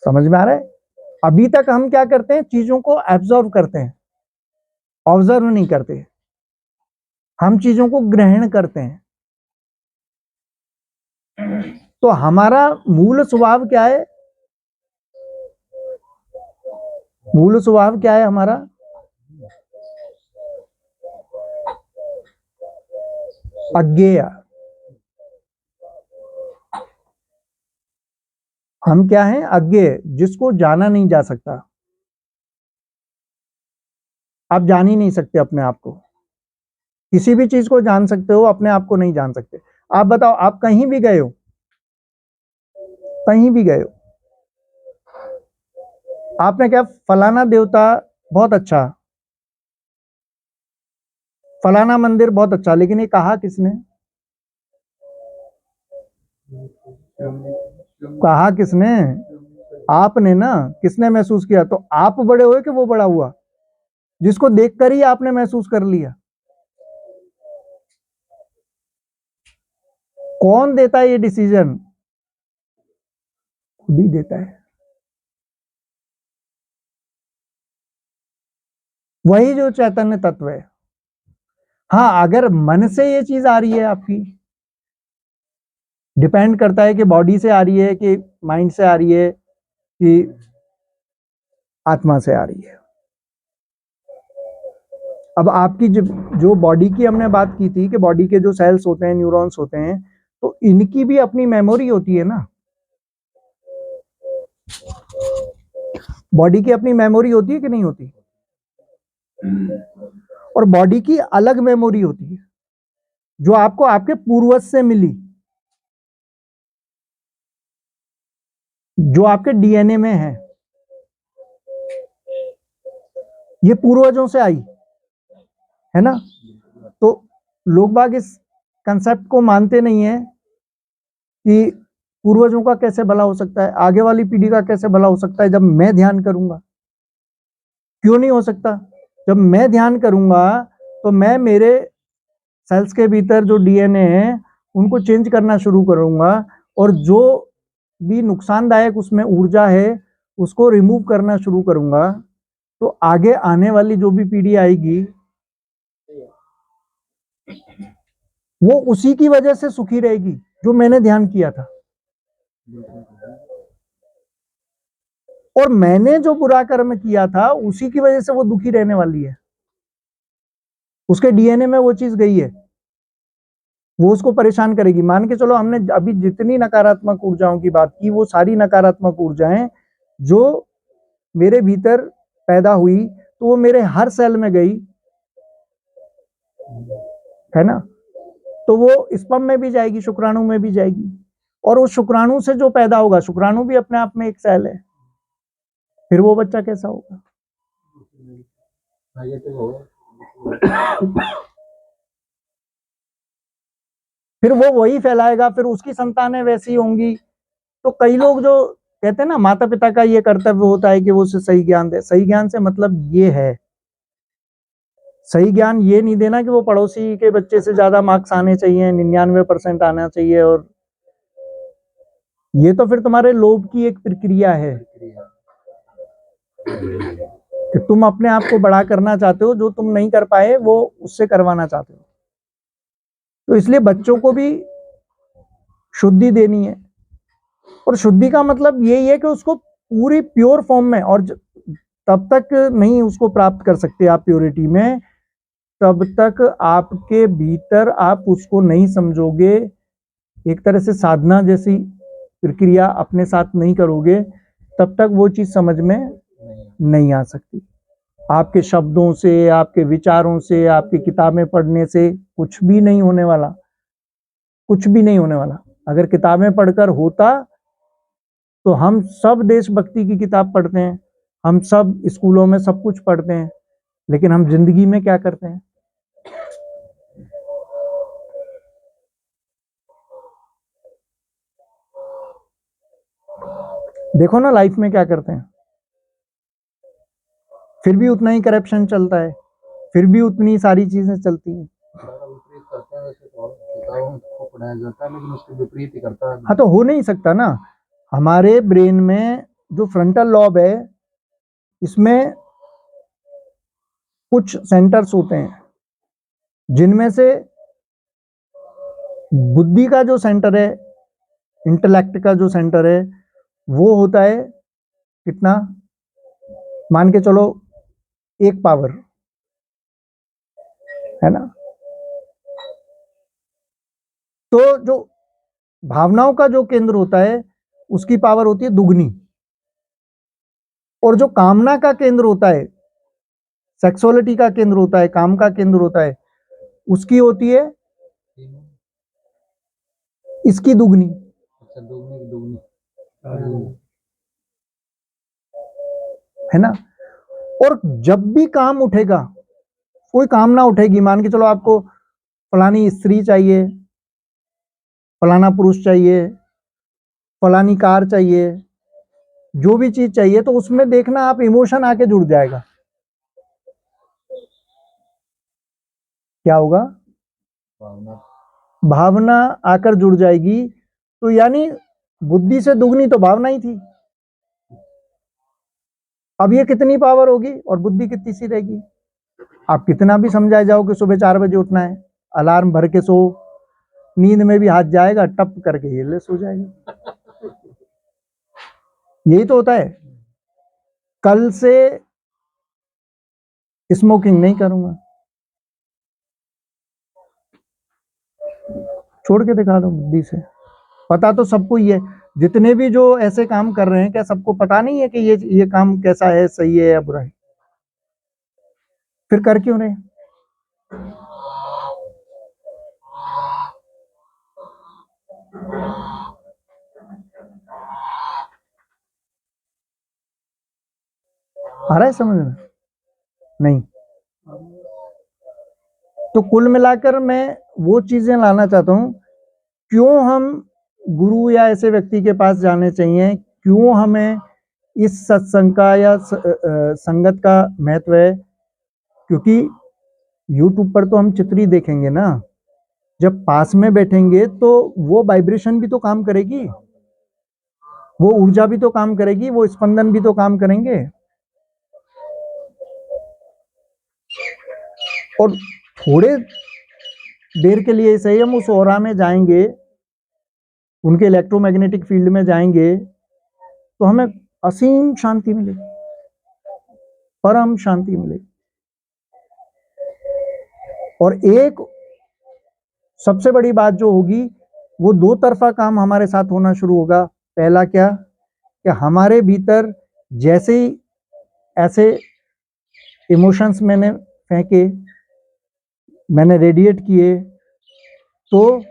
समझ में आ रहा है? अभी तक हम क्या करते हैं, चीजों को एब्जॉर्व करते हैं, ऑब्जर्व नहीं करते। हम चीजों को ग्रहण करते हैं। तो हमारा मूल स्वभाव क्या है? मूल स्वभाव क्या है हमारा? अज्ञेय। हम क्या हैं? अज्ञेय, जिसको जाना नहीं जा सकता। आप जान ही नहीं सकते अपने आप को। किसी भी चीज को जान सकते हो, अपने आप को नहीं जान सकते। आप बताओ, आप कहीं भी गए हो, कहीं भी गए हो, आपने क्या फलाना देवता बहुत अच्छा, फलाना मंदिर बहुत अच्छा, लेकिन ये कहा किसने? कहा किसने? आपने ना। किसने महसूस किया? तो आप बड़े हुए कि वो बड़ा हुआ? जिसको देखकर ही आपने महसूस कर लिया। कौन देता है ये डिसीजन? खुद ही देता है। वही जो चैतन्य तत्व है। हाँ, अगर मन से ये चीज आ रही है आपकी, डिपेंड करता है कि बॉडी से आ रही है कि माइंड से आ रही है कि आत्मा से आ रही है। अब आपकी जो बॉडी की हमने बात की थी कि बॉडी के जो सेल्स होते हैं, न्यूरॉन्स होते हैं, तो इनकी भी अपनी मेमोरी होती है ना। बॉडी की अपनी मेमोरी होती है कि नहीं होती? और बॉडी की अलग मेमोरी होती है जो आपको आपके पूर्वज से मिली, जो आपके डीएनए में है। ये पूर्वजों से आई है ना। तो लोग बाग इस कंसेप्ट को मानते नहीं है कि पूर्वजों का कैसे भला हो सकता है, आगे वाली पीढ़ी का कैसे भला हो सकता है जब मैं ध्यान करूंगा। क्यों नहीं हो सकता? जब मैं ध्यान करूंगा तो मैं मेरे सेल्स के भीतर जो डीएनए है उनको चेंज करना शुरू करूंगा, और जो भी नुकसानदायक उसमें ऊर्जा है उसको रिमूव करना शुरू करूंगा। तो आगे आने वाली जो भी पीढ़ी आएगी वो उसी की वजह से सुखी रहेगी जो मैंने ध्यान किया था। और मैंने जो बुरा कर्म किया था उसी की वजह से वो दुखी रहने वाली है। उसके डीएनए में वो चीज गई है, वो उसको परेशान करेगी। मान के चलो, हमने अभी जितनी नकारात्मक ऊर्जाओं की बात की, वो सारी नकारात्मक ऊर्जाएं जो मेरे भीतर पैदा हुई, तो वो मेरे हर सेल में गई, है ना। तो वो स्पर्म में भी जाएगी, शुक्राणु में भी जाएगी, और उस शुक्राणु से जो पैदा होगा, शुक्राणु भी अपने आप में एक सेल है, फिर वो बच्चा कैसा होगा? फिर वो वही फैलाएगा, फिर उसकी संतानें वैसी होंगी। तो कई लोग जो कहते हैं ना, माता पिता का ये कर्तव्य होता है कि वो उसे सही ज्ञान दे। सही ज्ञान से मतलब ये है, सही ज्ञान ये नहीं देना कि वो पड़ोसी के बच्चे से ज्यादा मार्क्स आने चाहिए, 99% आना चाहिए। और ये तो फिर तुम्हारे लोभ की एक प्रक्रिया है कि तुम अपने आप को बड़ा करना चाहते हो, जो तुम नहीं कर पाए वो उससे करवाना चाहते हो। तो इसलिए बच्चों को भी शुद्धि देनी है, और शुद्धि का मतलब यही है कि उसको पूरी प्योर फॉर्म में, और तब तक नहीं उसको प्राप्त कर सकते आप प्योरिटी में, तब तक आपके भीतर आप उसको नहीं समझोगे, एक तरह से साधना जैसी प्रक्रिया अपने साथ नहीं करोगे, तब तक वो चीज समझ में नहीं आ सकती। आपके शब्दों से, आपके विचारों से, आपकी किताबें पढ़ने से कुछ भी नहीं होने वाला, कुछ भी नहीं होने वाला। अगर किताबें पढ़कर होता तो हम सब देशभक्ति की किताब पढ़ते हैं, हम सब स्कूलों में सब कुछ पढ़ते हैं, लेकिन हम जिंदगी में क्या करते हैं? देखो ना लाइफ में क्या करते हैं, फिर भी उतना ही करप्शन चलता है, फिर भी उतनी सारी चीजें चलती हैं। सारा विपरीत करते हैं वैसे तो किताबों को पढ़ाया जाता है लेकिन उसके विपरीत ही करता है। हाँ तो हो नहीं सकता ना। हमारे ब्रेन में जो फ्रंटल लॉब है, इसमें कुछ सेंटर्स होते हैं जिनमें से बुद्धि का जो सेंटर है, इंटेलेक्ट का जो सेंटर है, वो होता है कितना, मान के चलो 1 पावर, है ना। तो जो भावनाओं का जो केंद्र होता है उसकी पावर होती है दुगनी, और जो कामना का केंद्र होता है, सेक्सुअलिटी का केंद्र होता है, काम का केंद्र होता है, उसकी होती है इसकी दुगनी। अच्छा, दुगनी की दुगनी। है ना। और जब भी काम उठेगा, कोई कामना उठेगी, मान के चलो आपको फलानी स्त्री चाहिए, फलाना पुरुष चाहिए, फलानी कार चाहिए, जो भी चीज चाहिए, तो उसमें देखना आप इमोशन आके जुड़ जाएगा। क्या होगा, भावना। भावना आकर जुड़ जाएगी। तो यानी बुद्धि से दुगनी तो भावना ही थी। अब ये कितनी पावर होगी और बुद्धि कितनी सी रहेगी। आप कितना भी समझाए जाओ कि सुबह 4 बजे उठना है, अलार्म भर के सो, नींद में भी हाथ जाएगा, टप करके ये ले सो जाएगा। यही तो होता है। कल से स्मोकिंग नहीं करूंगा, छोड़ के दिखा दो बुद्धि से। पता तो सबको ही है, जितने भी जो ऐसे काम कर रहे हैं, क्या सबको पता नहीं है कि ये काम कैसा है, सही है या बुरा है? फिर कर क्यों रहे? आ रहा है समझ में? नहीं। तो कुल मिलाकर मैं वो चीजें लाना चाहता हूं, क्यों हम गुरु या ऐसे व्यक्ति के पास जाने चाहिए, क्यों हमें इस सत्संग का या संगत का महत्व है। क्योंकि यूट्यूब पर तो हम चित्र ही देखेंगे ना, जब पास में बैठेंगे तो वो वाइब्रेशन भी तो काम करेगी, वो ऊर्जा भी तो काम करेगी, वो स्पंदन भी तो काम करेंगे। और थोड़े देर के लिए सही हम उस ओरा में जाएंगे, उनके इलेक्ट्रोमैग्नेटिक फील्ड में जाएंगे, तो हमें असीम शांति मिलेगी, परम शांति मिलेगी। और एक सबसे बड़ी बात जो होगी, वो 2 तरफा काम हमारे साथ होना शुरू होगा। पहला क्या, कि हमारे भीतर जैसे ही ऐसे इमोशंस मैंने फेंके, मैंने रेडिएट किए, तो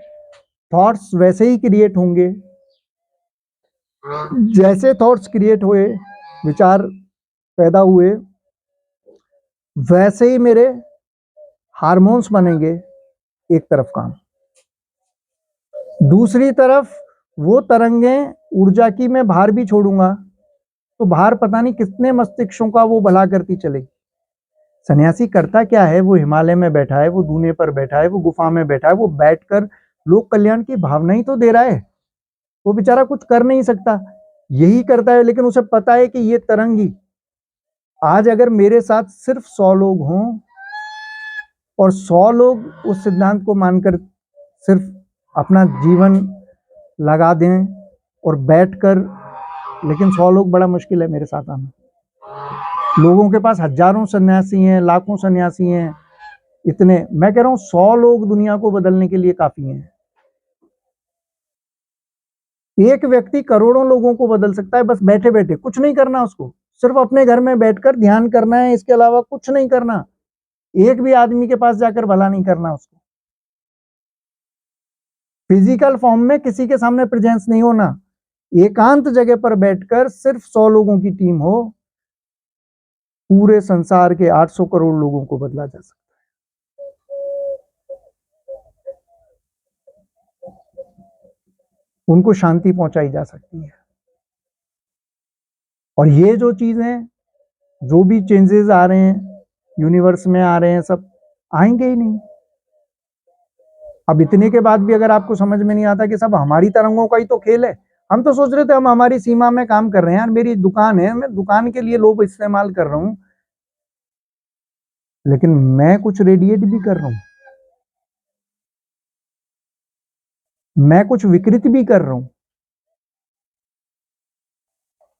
थॉट्स वैसे ही क्रिएट होंगे। जैसे थॉट्स क्रिएट हुए, विचार पैदा हुए, वैसे ही मेरे हार्मोन्स बनेंगे, एक तरफ काम। दूसरी तरफ वो तरंगें ऊर्जा की मैं बाहर भी छोड़ूंगा, तो बाहर पता नहीं कितने मस्तिष्कों का वो भला करती चलेगी। सन्यासी करता क्या है, वो हिमालय में बैठा है, वो दूने पर बैठा है, वो गुफा में बैठा है, वो बैठकर लोक कल्याण की भावना ही तो दे रहा है। वो बेचारा कुछ कर नहीं सकता, यही करता है, लेकिन उसे पता है कि ये तरंगी, आज अगर मेरे साथ सिर्फ 100 लोग हों और 100 लोग उस सिद्धांत को मानकर सिर्फ अपना जीवन लगा दें और बैठकर, लेकिन 100 लोग बड़ा मुश्किल है मेरे साथ आना। लोगों के पास हजारों सन्यासी हैं, लाखों सन्यासी हैं, इतने, मैं कह रहा हूं 100 लोग दुनिया को बदलने के लिए काफी हैं। एक व्यक्ति करोड़ों लोगों को बदल सकता है, बस बैठे बैठे, कुछ नहीं करना उसको, सिर्फ अपने घर में बैठकर ध्यान करना है, इसके अलावा कुछ नहीं करना। एक भी आदमी के पास जाकर भला नहीं करना उसको। फिजिकल फॉर्म में किसी के सामने प्रेजेंस नहीं होना, एकांत जगह पर बैठकर सिर्फ 100 लोगों की टीम हो, पूरे संसार के 800 करोड़ लोगों को बदला जा सकता है, उनको शांति पहुंचाई जा सकती है। और ये जो चीजें, जो भी चेंजेस आ रहे हैं यूनिवर्स में आ रहे हैं, सब आएंगे ही नहीं। अब इतने के बाद भी अगर आपको समझ में नहीं आता कि सब हमारी तरंगों का ही तो खेल है। हम तो सोच रहे थे हम हमारी सीमा में काम कर रहे हैं यार, मेरी दुकान है, मैं दुकान के लिए लोभ इस्तेमाल कर रहा हूं, लेकिन मैं कुछ रेडिएट भी कर रहा हूं, मैं कुछ विकृत भी कर रहा हूं।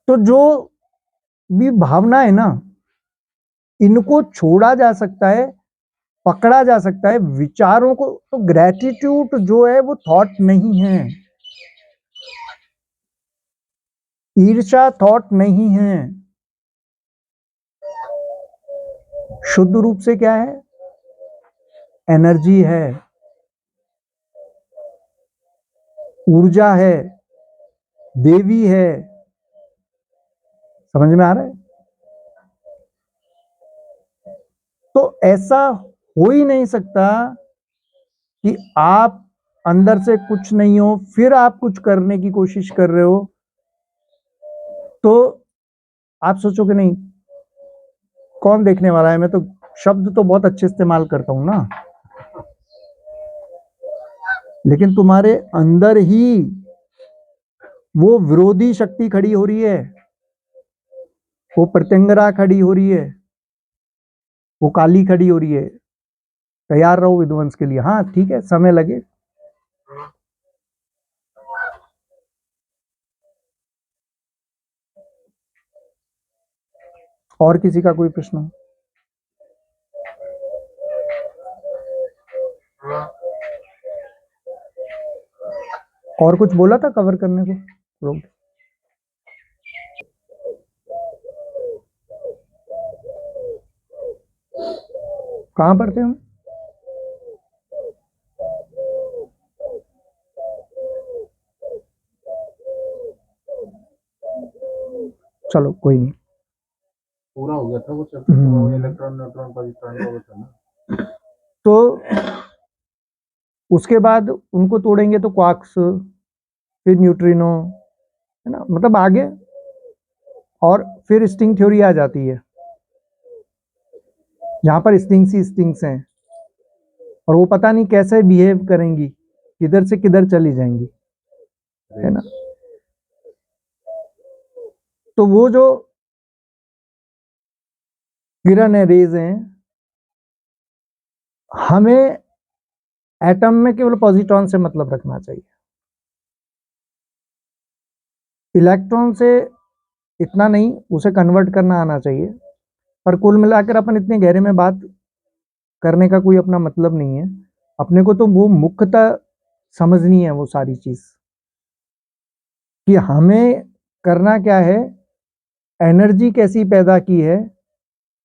तो जो भी भावना है ना, इनको छोड़ा जा सकता है, पकड़ा जा सकता है। विचारों को तो ग्रेटिट्यूड जो है वो थॉट नहीं है, ईर्ष्या थॉट नहीं है। शुद्ध रूप से क्या है? एनर्जी है, ऊर्जा है, देवी है। समझ में आ रहा है? तो ऐसा हो ही नहीं सकता कि आप अंदर से कुछ नहीं हो फिर आप कुछ करने की कोशिश कर रहे हो। तो आप सोचो कि नहीं, कौन देखने वाला है, मैं तो शब्द तो बहुत अच्छे इस्तेमाल करता हूं ना, लेकिन तुम्हारे अंदर ही वो विरोधी शक्ति खड़ी हो रही है, वो प्रत्यंगरा खड़ी हो रही है, वो काली खड़ी हो रही है। तैयार रहो विध्वंस के लिए। हाँ ठीक है, समय लगे। और किसी का कोई प्रश्न? और कुछ बोला था कवर करने को लोग? कहां पढ़ते हो? चलो कोई नहीं, पूरा हो गया था वो चैप्टर, तो इलेक्ट्रॉन न्यूट्रॉन पॉजिट्रॉन का वो था ना। तो उसके बाद उनको तोड़ेंगे तो क्वार्क्स, फिर न्यूट्रिनो, है ना, मतलब आगे। और फिर स्ट्रिंग थ्योरी आ जाती है, जहां पर स्ट्रिंग्स ही स्ट्रिंग्स हैं और वो पता नहीं कैसे बिहेव करेंगी, किधर से किधर चली जाएंगी, है ना। तो वो जो किरण है, रेज हैं, हमें एटम में केवल पॉजिट्रॉन से मतलब रखना चाहिए। इलेक्ट्रॉन से इतना नहीं, उसे कन्वर्ट करना आना चाहिए। पर कुल मिलाकर अपन इतने गहरे में बात करने का कोई अपना मतलब नहीं है। अपने को तो वो मुख्यतः समझनी है वो सारी चीज, कि हमें करना क्या है, एनर्जी कैसी पैदा की है,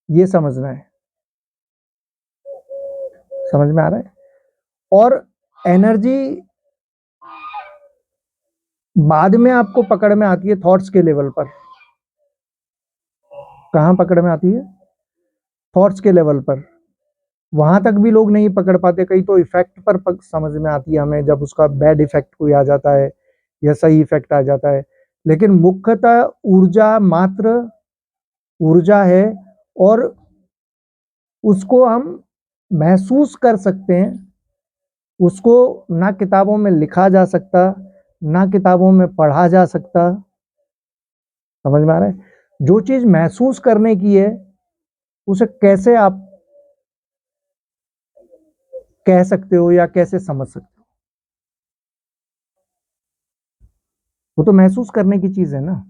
ये समझना है। समझ में आ रहा है? और एनर्जी बाद में आपको पकड़ में आती है थॉट्स के लेवल पर। कहां पकड़ में आती है? थॉट्स के लेवल पर। वहां तक भी लोग नहीं पकड़ पाते, कई तो इफेक्ट पर समझ में आती है हमें, जब उसका बैड इफेक्ट कोई आ जाता है या सही इफेक्ट आ जाता है। लेकिन मुख्यतः ऊर्जा मात्र ऊर्जा है, और उसको हम महसूस कर सकते हैं। उसको ना किताबों में लिखा जा सकता, ना किताबों में पढ़ा जा सकता। समझ में आ रहा है? जो चीज महसूस करने की है, उसे कैसे आप कह सकते हो या कैसे समझ सकते हो? वो तो महसूस करने की चीज है ना।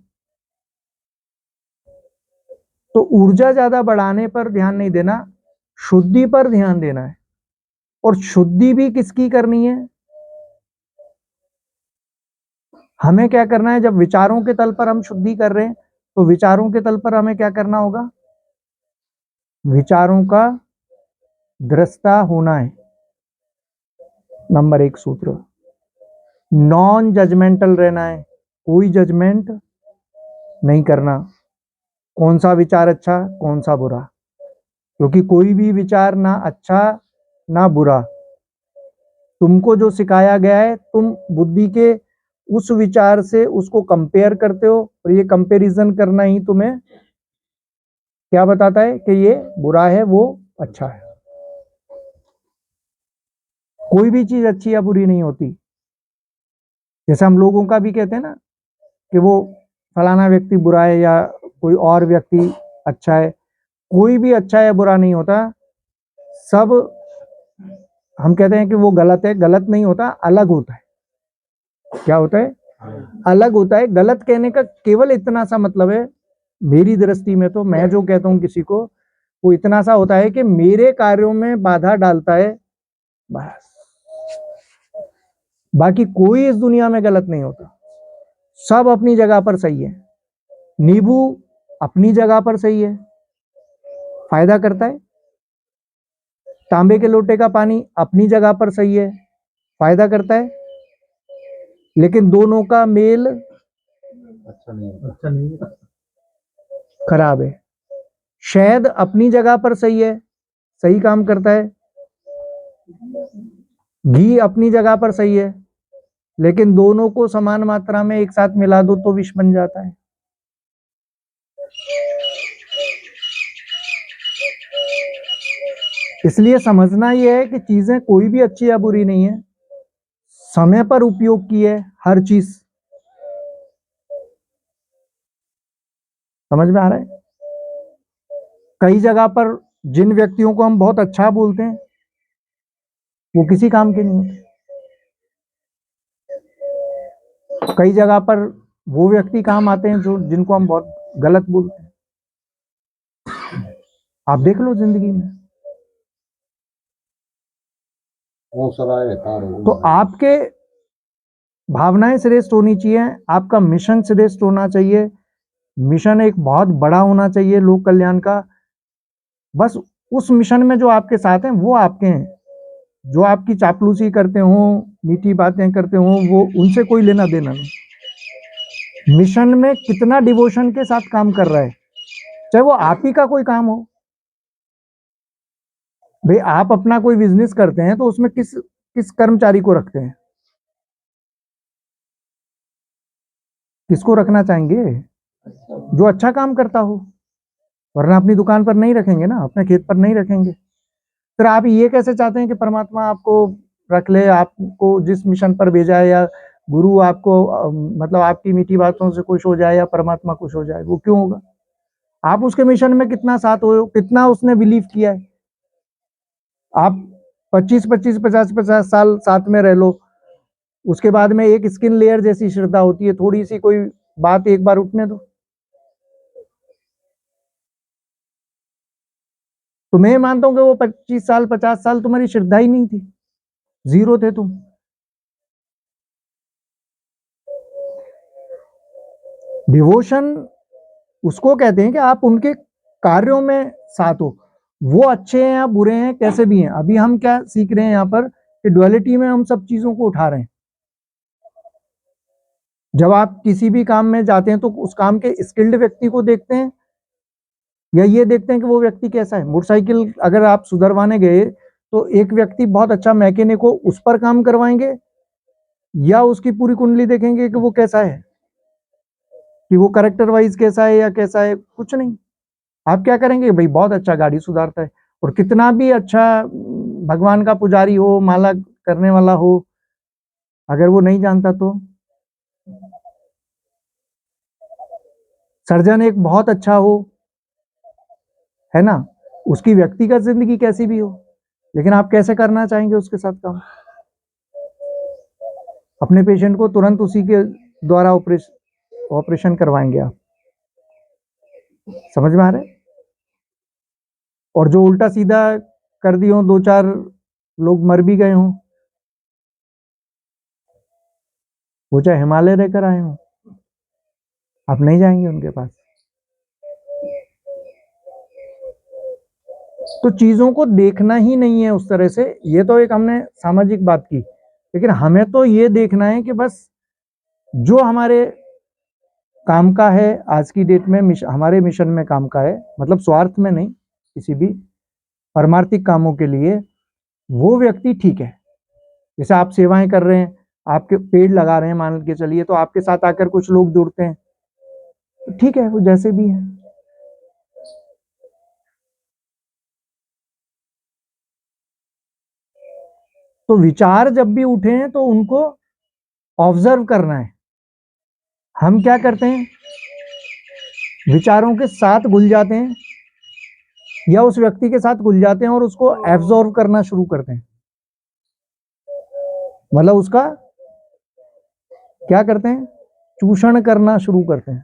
तो ऊर्जा ज्यादा बढ़ाने पर ध्यान नहीं देना, शुद्धि पर ध्यान देना है। और शुद्धि भी किसकी करनी है? हमें क्या करना है? जब विचारों के तल पर हम शुद्धि कर रहे हैं, तो विचारों के तल पर हमें क्या करना होगा? विचारों का दृष्टा होना है। नंबर 1 सूत्र, नॉन जजमेंटल रहना है, कोई जजमेंट नहीं करना। कौन सा विचार अच्छा, कौन सा बुरा, क्योंकि कोई भी विचार ना अच्छा ना बुरा। तुमको जो सिखाया गया है, तुम बुद्धि के उस विचार से उसको कंपेयर करते हो, और ये कंपैरिजन करना ही तुम्हें क्या बताता है कि ये बुरा है, वो अच्छा है। कोई भी चीज अच्छी या बुरी नहीं होती। जैसे हम लोगों का भी कहते हैं ना कि वो फलाना व्यक्ति बुरा है या कोई और व्यक्ति अच्छा है। कोई भी अच्छा या बुरा नहीं होता, सब हम कहते हैं कि वो गलत है, गलत नहीं होता, अलग होता है। क्या होता है? अलग होता है। गलत कहने का केवल इतना सा मतलब है, मेरी दृष्टि में तो, मैं जो कहता हूं किसी को, वो इतना सा होता है कि मेरे कार्यों में बाधा डालता है, बस। बाकी कोई इस दुनिया में गलत नहीं होता, सब अपनी जगह पर सही है। नींबू अपनी जगह पर सही है, फायदा करता है। तांबे के लोटे का पानी अपनी जगह पर सही है, फायदा करता है। लेकिन दोनों का मेल अच्छा नहीं है। खराब है। शहद अपनी जगह पर सही है, सही काम करता है। घी अपनी जगह पर सही है, लेकिन दोनों को समान मात्रा में एक साथ मिला दो तो विष बन जाता है। इसलिए समझना यह है कि चीजें कोई भी अच्छी या बुरी नहीं है, समय पर उपयोग की है हर चीज। समझ में आ रहा है? कई जगह पर जिन व्यक्तियों को हम बहुत अच्छा बोलते हैं, वो किसी काम के नहीं होते। कई जगह पर वो व्यक्ति काम आते हैं जो जिनको हम बहुत गलत बोलते हैं। आप देख लो जिंदगी में। वो सराय तो आपके भावनाएं श्रेष्ठ होनी चाहिए, आपका मिशन श्रेष्ठ होना चाहिए। मिशन एक बहुत बड़ा होना चाहिए लोक कल्याण का। बस उस मिशन में जो आपके साथ हैं वो आपके हैं। जो आपकी चापलूसी करते हो, मीठी बातें करते हो, वो उनसे कोई लेना देना नहीं। मिशन में कितना डिवोशन के साथ काम कर रहा है, चाहे वो आप ही का कोई काम हो। भाई आप अपना कोई बिजनेस करते हैं तो उसमें किस किस कर्मचारी को रखते हैं? किसको रखना चाहेंगे? जो अच्छा काम करता हो। वरना अपनी दुकान पर नहीं रखेंगे ना, अपने खेत पर नहीं रखेंगे। फिर आप ये कैसे चाहते हैं कि परमात्मा आपको रख ले, आपको जिस मिशन पर भेजा है, या गुरु आपको मतलब आपकी मीठी बातों से खुश हो जाए या परमात्मा खुश हो जाए? वो क्यों होगा? आप उसके मिशन में कितना साथ हो, कितना उसने बिलीव किया है। आप 25-25, 50-50 साल साथ में रह लो, उसके बाद में एक स्किन लेयर जैसी श्रद्धा होती है, थोड़ी सी कोई बात एक बार उठने दो तो मैं मानता हूं कि वो 25 साल 50 साल तुम्हारी श्रद्धा ही नहीं थी, जीरो थे तुम। डिवोशन उसको कहते हैं कि आप उनके कार्यों में साथ हो, वो अच्छे हैं या बुरे हैं, कैसे भी हैं। अभी हम क्या सीख रहे हैं यहाँ पर कि ड्युअलिटी में हम सब चीजों को उठा रहे हैं। जब आप किसी भी काम में जाते हैं तो उस काम के स्किल्ड व्यक्ति को देखते हैं, या ये देखते हैं कि वो व्यक्ति कैसा है। मोटरसाइकिल अगर आप सुधरवाने गए तो एक व्यक्ति बहुत अच्छा मैकेनिक हो, उस पर काम करवाएंगे, या उसकी पूरी कुंडली देखेंगे कि वो कैसा है, कि वो कैरेक्टर वाइज कैसा है या कैसा है? कुछ नहीं। आप क्या करेंगे? भाई बहुत अच्छा गाड़ी सुधारता है, और कितना भी अच्छा भगवान का पुजारी हो, माला करने वाला हो, अगर वो नहीं जानता तो। सर्जन एक बहुत अच्छा हो, है ना, उसकी व्यक्तिगत जिंदगी कैसी भी हो, लेकिन आप कैसे करना चाहेंगे उसके साथ काम? अपने पेशेंट को तुरंत उसी के द्वारा ऑपरेशन करवाएंगे आप। समझ में आ रहा है? और जो उल्टा सीधा कर दिए हो, 2-4 लोग मर भी गए हों, वो चाहे हिमालय रहकर आए हों, आप नहीं जाएंगे उनके पास। तो चीजों को देखना ही नहीं है उस तरह से। ये तो एक हमने सामाजिक बात की, लेकिन हमें तो ये देखना है कि बस जो हमारे काम का है आज की डेट में, हमारे मिशन में काम का है, मतलब स्वार्थ में नहीं, किसी भी परमार्थिक कामों के लिए, वो व्यक्ति ठीक है। जैसे आप सेवाएं कर रहे हैं, आपके पेड़ लगा रहे हैं मान के चलिए, तो आपके साथ आकर कुछ लोग जुड़ते हैं, तो ठीक है, वो जैसे भी है। तो विचार जब भी उठे हैं तो उनको ऑब्जर्व करना है। हम क्या करते हैं, विचारों के साथ घुल जाते हैं या उस व्यक्ति के साथ घुल जाते हैं और उसको एब्जॉर्व करना शुरू करते हैं, मतलब उसका क्या करते हैं, चूषण करना शुरू करते हैं।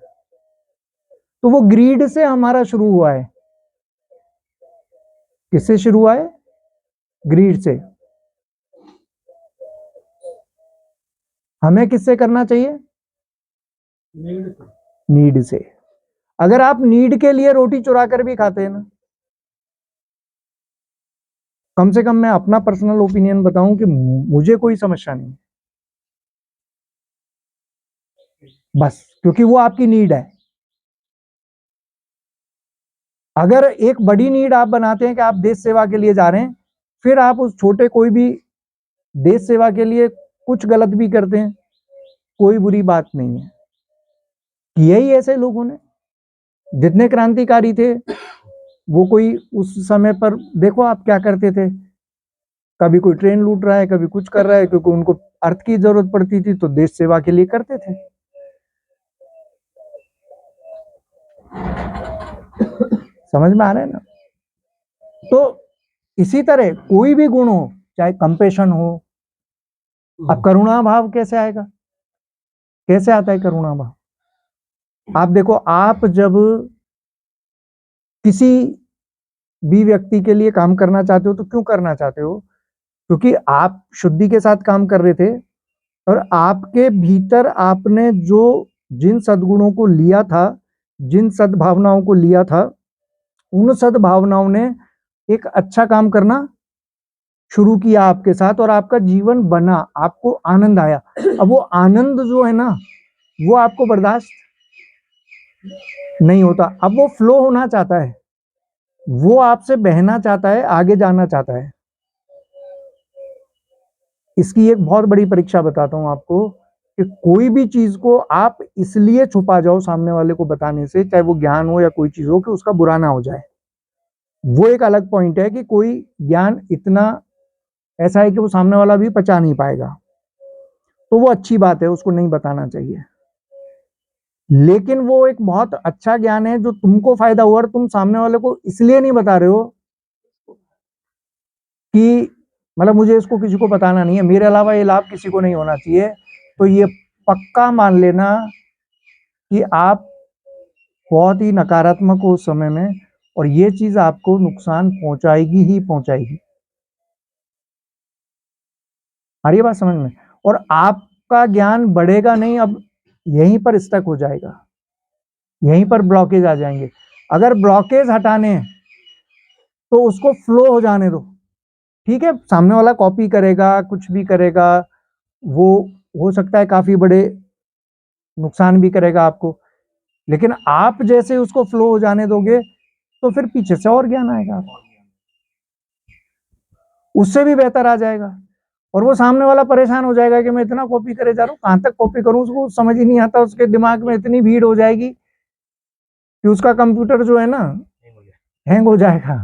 तो वो ग्रीड से हमारा शुरू हुआ है। किससे शुरू हुआ है? ग्रीड से। हमें किससे करना चाहिए? नीड से। अगर आप नीड के लिए रोटी चुरा कर भी खाते हैं ना, कम से कम मैं अपना पर्सनल ओपिनियन बताऊं कि मुझे कोई समस्या नहीं, बस क्योंकि वो आपकी नीड है। अगर एक बड़ी नीड आप बनाते हैं कि आप देश सेवा के लिए जा रहे हैं, फिर आप उस छोटे कोई भी देश सेवा के लिए कुछ गलत भी करते हैं, कोई बुरी बात नहीं है। किया ही ऐसे लोगों ने, जितने क्रांतिकारी थे वो कोई उस समय पर देखो आप क्या करते थे, कभी कोई ट्रेन लूट रहा है, कभी कुछ कर रहा है, क्योंकि उनको अर्थ की जरूरत पड़ती थी तो देश सेवा के लिए करते थे। समझ में आ रहा है ना? तो इसी तरह कोई भी गुण हो, चाहे कंपेशन हो, अब करुणा भाव कैसे आएगा? कैसे आता है करुणा भाव? आप देखो, आप जब किसी भी व्यक्ति के लिए काम करना चाहते हो तो क्यों करना चाहते हो? क्योंकि आप शुद्धि के साथ काम कर रहे थे और आपके भीतर आपने जो जिन सद्गुणों को लिया था, जिन सद्भावनाओं को लिया था, उन सद्भावनाओं ने एक अच्छा काम करना शुरू किया आपके साथ और आपका जीवन बना, आपको आनंद आया। अब वो आनंद जो है ना, वो आपको बर्दाश्त नहीं होता। अब वो फ्लो होना चाहता है, वो आपसे बहना चाहता है, आगे जाना चाहता है। इसकी एक बहुत बड़ी परीक्षा बताता हूं आपको कि कोई भी चीज को आप इसलिए छुपा जाओ सामने वाले को बताने से, चाहे वो ज्ञान हो या कोई चीज हो, कि उसका बुरा ना हो जाए। वो एक अलग पॉइंट है कि कोई ज्ञान इतना ऐसा है कि वो सामने वाला भी पचा नहीं पाएगा, तो वो अच्छी बात है, उसको नहीं बताना चाहिए। लेकिन वो एक बहुत अच्छा ज्ञान है जो तुमको फायदा हुआ और तुम सामने वाले को इसलिए नहीं बता रहे हो कि मतलब मुझे इसको किसी को बताना नहीं है, मेरे अलावा ये लाभ किसी को नहीं होना चाहिए, तो ये पक्का मान लेना कि आप बहुत ही नकारात्मक हो उस समय में, और ये चीज आपको नुकसान पहुंचाएगी ही पहुंचाएगी। आ रही है बात समझ में? और आपका ज्ञान बढ़ेगा नहीं, अब यहीं पर स्टक हो जाएगा, यहीं पर ब्लॉकेज आ जाएंगे। अगर ब्लॉकेज हटाने हैं तो उसको फ्लो हो जाने दो। ठीक है, सामने वाला कॉपी करेगा, कुछ भी करेगा, वो हो सकता है काफी बड़े नुकसान भी करेगा आपको, लेकिन आप जैसे उसको फ्लो हो जाने दोगे तो फिर पीछे से और ज्ञान आएगा, उससे भी बेहतर आ जाएगा। और वो सामने वाला परेशान हो जाएगा कि मैं इतना कॉपी करे जा रहा हूँ, कहां तक कॉपी करूं, उसको समझ ही नहीं आता, उसके दिमाग में इतनी भीड़ हो जाएगी कि उसका कंप्यूटर जो है ना हैंग हो जाएगा।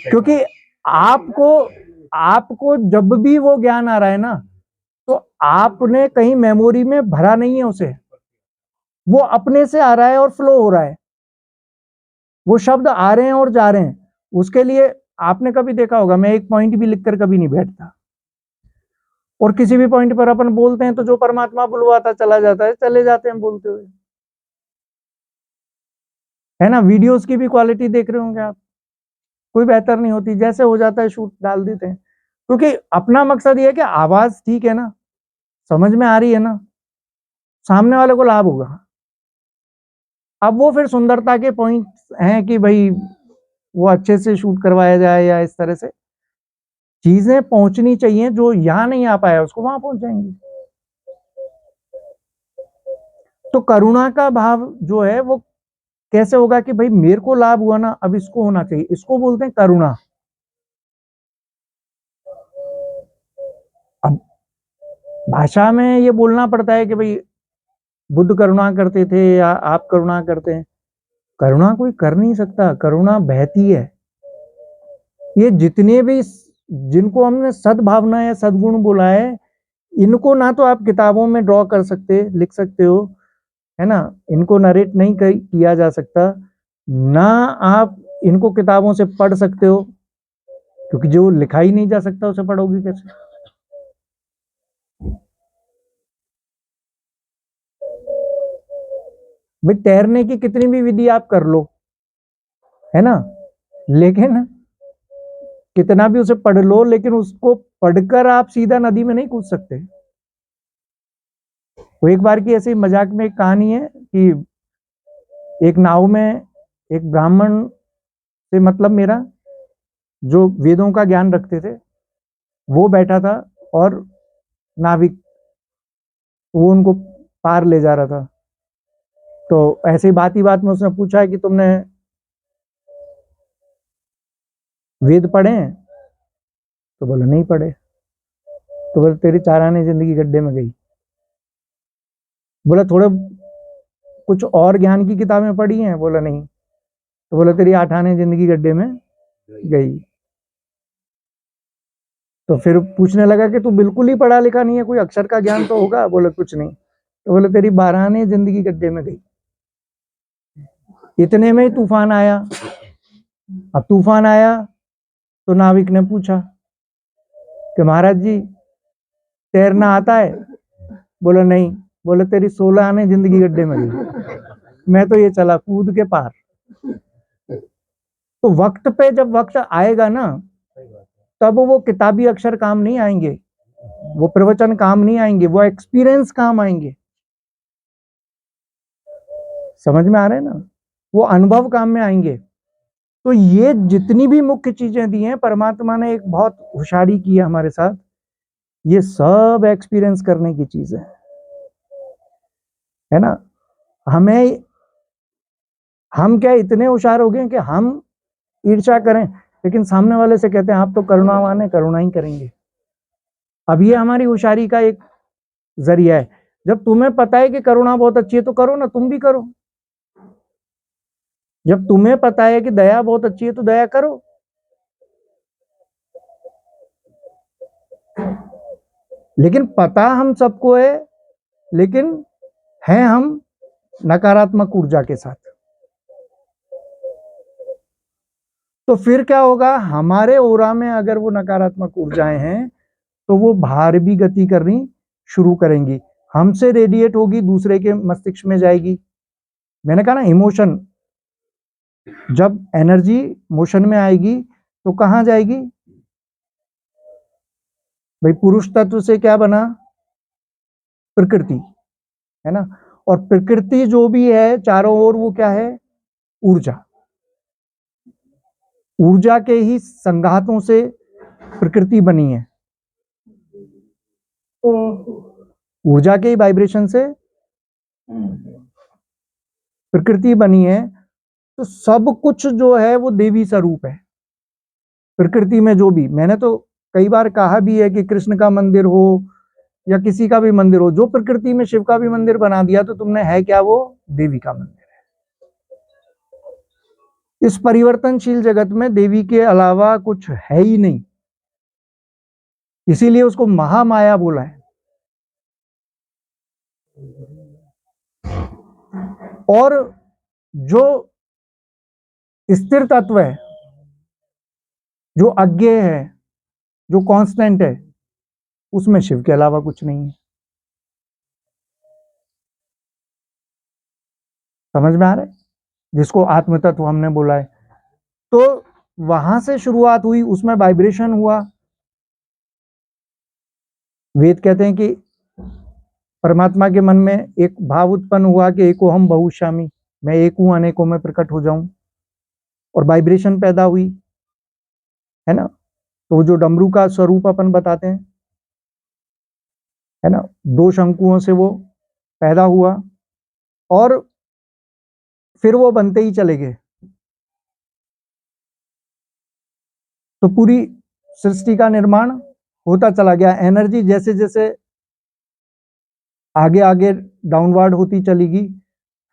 क्योंकि आपको आपको जब भी वो ज्ञान आ रहा है ना, तो आपने कहीं मेमोरी में भरा नहीं है उसे, वो अपने से आ रहा है और फ्लो हो रहा है, वो शब्द आ रहे हैं और जा रहे हैं। उसके लिए आपने कभी देखा होगा, मैं एक पॉइंट भी लिखकर कभी नहीं बैठता, और किसी भी पॉइंट पर अपन बोलते हैं तो जो परमात्मा बुलवाता चला जाता है, चले जाते हैं बोलते हुए, है ना? वीडियोस की भी क्वालिटी देख रहे होंगे आप, कोई बेहतर नहीं होती, जैसे हो जाता है शूट डाल देते हैं, क्योंकि अपना मकसद ये है कि आवाज ठीक है ना, समझ में आ रही है ना, सामने वाले को लाभ होगा। अब वो फिर सुंदरता के पॉइंट्स हैं कि भाई वो अच्छे से शूट करवाया जाए, या इस तरह से चीजें पहुंचनी चाहिए, जो यहां नहीं आ पाया उसको वहां पहुंच जाएंगे। तो करुणा का भाव जो है वो कैसे होगा कि भाई मेरे को लाभ हुआ ना, अब इसको होना चाहिए, इसको बोलते हैं करुणा। भाषा में ये बोलना पड़ता है कि भाई बुद्ध करुणा करते थे या आप करुणा करते हैं। करुणा कोई कर नहीं सकता, करुणा बहती है। ये जितने भी जिनको हमने सद्भावना या सद्गुण बोला है, इनको ना तो आप किताबों में ड्रॉ कर सकते, लिख सकते हो, है ना, इनको नरेट नहीं किया जा सकता, ना आप इनको किताबों से पढ़ सकते हो, क्योंकि जो लिखा ही नहीं जा सकता उसे पढ़ोगे कैसे। भाई तैरने की कितनी भी विधि आप कर लो, है ना, लेकिन कितना भी उसे पढ़ लो, लेकिन उसको पढ़कर आप सीधा नदी में नहीं कूद सकते। वो एक बार की ऐसे ही मजाक में एक कहानी है कि एक नाव में एक ब्राह्मण से, मतलब मेरा, जो वेदों का ज्ञान रखते थे, वो बैठा था और नाविक वो उनको पार ले जा रहा था। तो ऐसे ही बात में उसने पूछा है कि तुमने वेद पढ़े हैं? तो बोला नहीं पढ़े। तो बोला तेरी 4 आने जिंदगी गड्ढे में गई। बोला थोड़े कुछ और ज्ञान की किताबें पढ़ी हैं? बोला नहीं। तो बोला तेरी 8 आने जिंदगी गड्ढे में गई। तो फिर पूछने लगा कि तू बिल्कुल ही पढ़ा लिखा नहीं है, कोई अक्षर का ज्ञान तो होगा? बोला कुछ नहीं। तो बोले तेरी 12 आने जिंदगी गड्ढे में गई। इतने में ही तूफान आया। अब तूफान आया तो नाविक ने पूछा कि महाराज जी तैरना आता है? बोला नहीं। बोले तेरी 16 आने जिंदगी गड्ढे में गई, मैं तो ये चला कूद के पार। तो वक्त पे जब वक्त आएगा ना, तब वो किताबी अक्षर काम नहीं आएंगे, वो प्रवचन काम नहीं आएंगे, वो एक्सपीरियंस काम आएंगे। समझ में आ रहा है ना? वो अनुभव काम में आएंगे। तो ये जितनी भी मुख्य चीजें दी हैं, परमात्मा ने एक बहुत होशियारी की है हमारे साथ, ये सब एक्सपीरियंस करने की चीजें है ना। हम क्या इतने होशियार हो गए कि हम ईर्ष्या करें, लेकिन सामने वाले से कहते हैं आप तो करुणावान है, करुणा ही करेंगे। अब ये हमारी होशियारी का एक जरिया है। जब तुम्हें पता है कि करुणा बहुत अच्छी है तो करो ना, तुम भी करो। जब तुम्हें पता है कि दया बहुत अच्छी है तो दया करो। लेकिन पता हम सबको है, लेकिन हैं हम नकारात्मक ऊर्जा के साथ। तो फिर क्या होगा, हमारे ओरा में अगर वो नकारात्मक ऊर्जाएं हैं तो वो बाहर भी गति करनी शुरू करेंगी, हमसे रेडिएट होगी, दूसरे के मस्तिष्क में जाएगी। मैंने कहा ना, इमोशन, जब एनर्जी मोशन में आएगी तो कहां जाएगी? भाई पुरुष तत्व से क्या बना? प्रकृति, है ना। और प्रकृति जो भी है चारों ओर, वो क्या है? ऊर्जा। ऊर्जा के ही संघातों से प्रकृति बनी है, ऊर्जा के ही वाइब्रेशन से प्रकृति बनी है। तो सब कुछ जो है वो देवी स्वरूप है। प्रकृति में जो भी, मैंने तो कई बार कहा भी है कि कृष्ण का मंदिर हो या किसी का भी मंदिर हो, जो प्रकृति में शिव का भी मंदिर बना दिया तो तुमने है क्या? वो देवी का मंदिर है। इस परिवर्तनशील जगत में देवी के अलावा कुछ है ही नहीं, इसीलिए उसको महामाया बोला है। और जो स्थिर तत्व है, जो अज्ञेय है, जो कांस्टेंट है, उसमें शिव के अलावा कुछ नहीं है। समझ में आ रहा है? जिसको आत्म तत्व हमने बोला है। तो वहां से शुरुआत हुई, उसमें वाइब्रेशन हुआ। वेद कहते हैं कि परमात्मा के मन में एक भाव उत्पन्न हुआ कि एको हम बहुश्यामी, मैं एक हूं, अनेकों में प्रकट हो जाऊं, और वाइब्रेशन पैदा हुई, है ना। तो जो डमरू का स्वरूप अपन बताते हैं, है ना, 2 शंकुओं से वो पैदा हुआ और फिर वो बनते ही चले गए। तो पूरी सृष्टि का निर्माण होता चला गया। एनर्जी जैसे जैसे आगे आगे डाउनवर्ड होती चलेगी,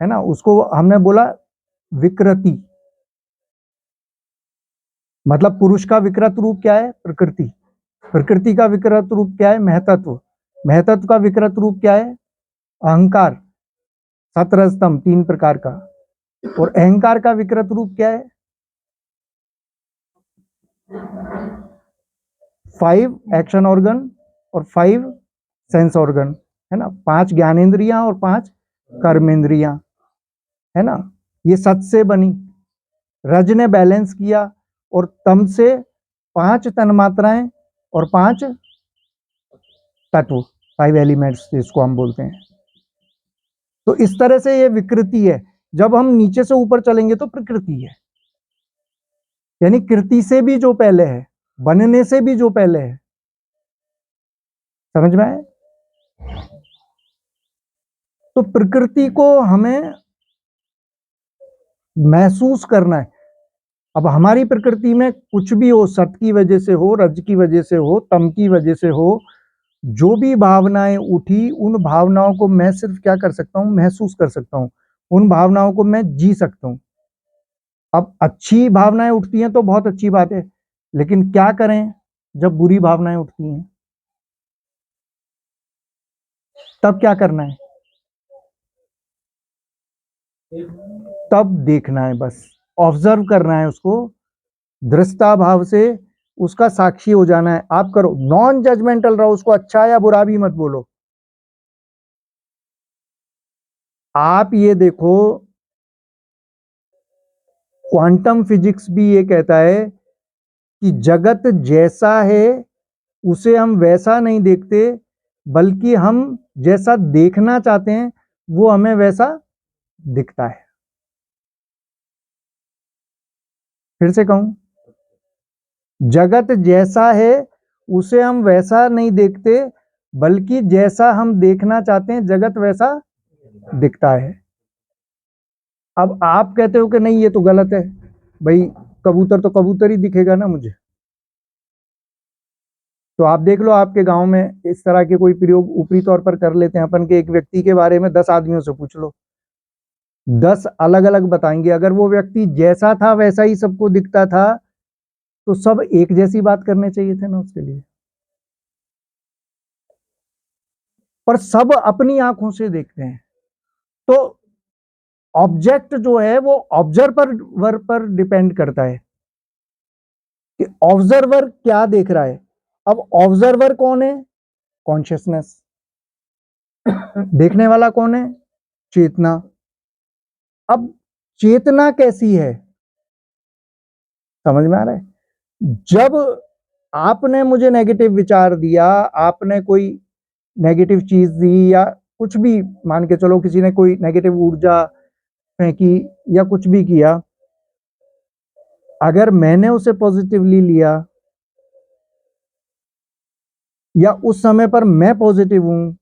है ना। उसको हमने बोला विकृति। मतलब पुरुष का विकृत रूप क्या है? प्रकृति। प्रकृति का विकृत रूप क्या है? महतत्व। महतत्व का विकृत रूप क्या है? अहंकार। सतरजतम, 3 प्रकार का। और अहंकार का विकृत रूप क्या है? 5 एक्शन ऑर्गन और 5 सेंस ऑर्गन, है ना। 5 ज्ञानेंद्रियां और 5 कर्मेंद्रियां, है ना। ये सत से बनी। रज ने बैलेंस किया और तम से 5 तन्मात्राएं और 5 तत्व, 5 एलिमेंट्स जिसको हम बोलते हैं। तो इस तरह से ये विकृति है। जब हम नीचे से ऊपर चलेंगे तो प्रकृति है, यानी कृति से भी जो पहले है, बनने से भी जो पहले है। समझ में आए? तो प्रकृति को हमें महसूस करना है। अब हमारी प्रकृति में कुछ भी हो, सत की वजह से हो, रज की वजह से हो, तम की वजह से हो, जो भी भावनाएं उठी, उन भावनाओं को मैं सिर्फ क्या कर सकता हूं? महसूस कर सकता हूं। उन भावनाओं को मैं जी सकता हूं। अब अच्छी भावनाएं उठती हैं तो बहुत अच्छी बात है, लेकिन क्या करें जब बुरी भावनाएं उठती हैं? तब क्या करना है? तब देखना है, बस ऑब्जर्व करना है उसको, दृष्टा भाव से उसका साक्षी हो जाना है। आप करो, नॉन जजमेंटल रहो, उसको अच्छा या बुरा भी मत बोलो। आप ये देखो, क्वांटम फिजिक्स भी ये कहता है कि जगत जैसा है उसे हम वैसा नहीं देखते, बल्कि हम जैसा देखना चाहते हैं वो हमें वैसा दिखता है। फिर से कहूं, जगत जैसा है उसे हम वैसा नहीं देखते, बल्कि जैसा हम देखना चाहते हैं जगत वैसा दिखता है। अब आप कहते हो कि नहीं ये तो गलत है भाई, कबूतर तो कबूतर ही दिखेगा ना मुझे। तो आप देख लो, आपके गांव में इस तरह के कोई प्रयोग ऊपरी तौर पर कर लेते हैं अपन के, एक व्यक्ति के बारे में 10 आदमियों से पूछ लो, 10 अलग अलग बताएंगे। अगर वो व्यक्ति जैसा था वैसा ही सबको दिखता था तो सब एक जैसी बात करने चाहिए थे ना उसके लिए। पर सब अपनी आंखों से देखते हैं। तो ऑब्जेक्ट जो है वो ऑब्जर्वर पर डिपेंड करता है कि ऑब्जर्वर क्या देख रहा है। अब ऑब्जर्वर कौन है? कॉन्शियसनेस। देखने वाला कौन है? चेतना। अब चेतना कैसी है? समझ में आ रहा है? जब आपने मुझे नेगेटिव विचार दिया, आपने कोई नेगेटिव चीज दी, या कुछ भी मान के चलो, किसी ने कोई नेगेटिव ऊर्जा फेंकी या कुछ भी किया, अगर मैंने उसे पॉजिटिवली लिया या उस समय पर मैं पॉजिटिव हूं,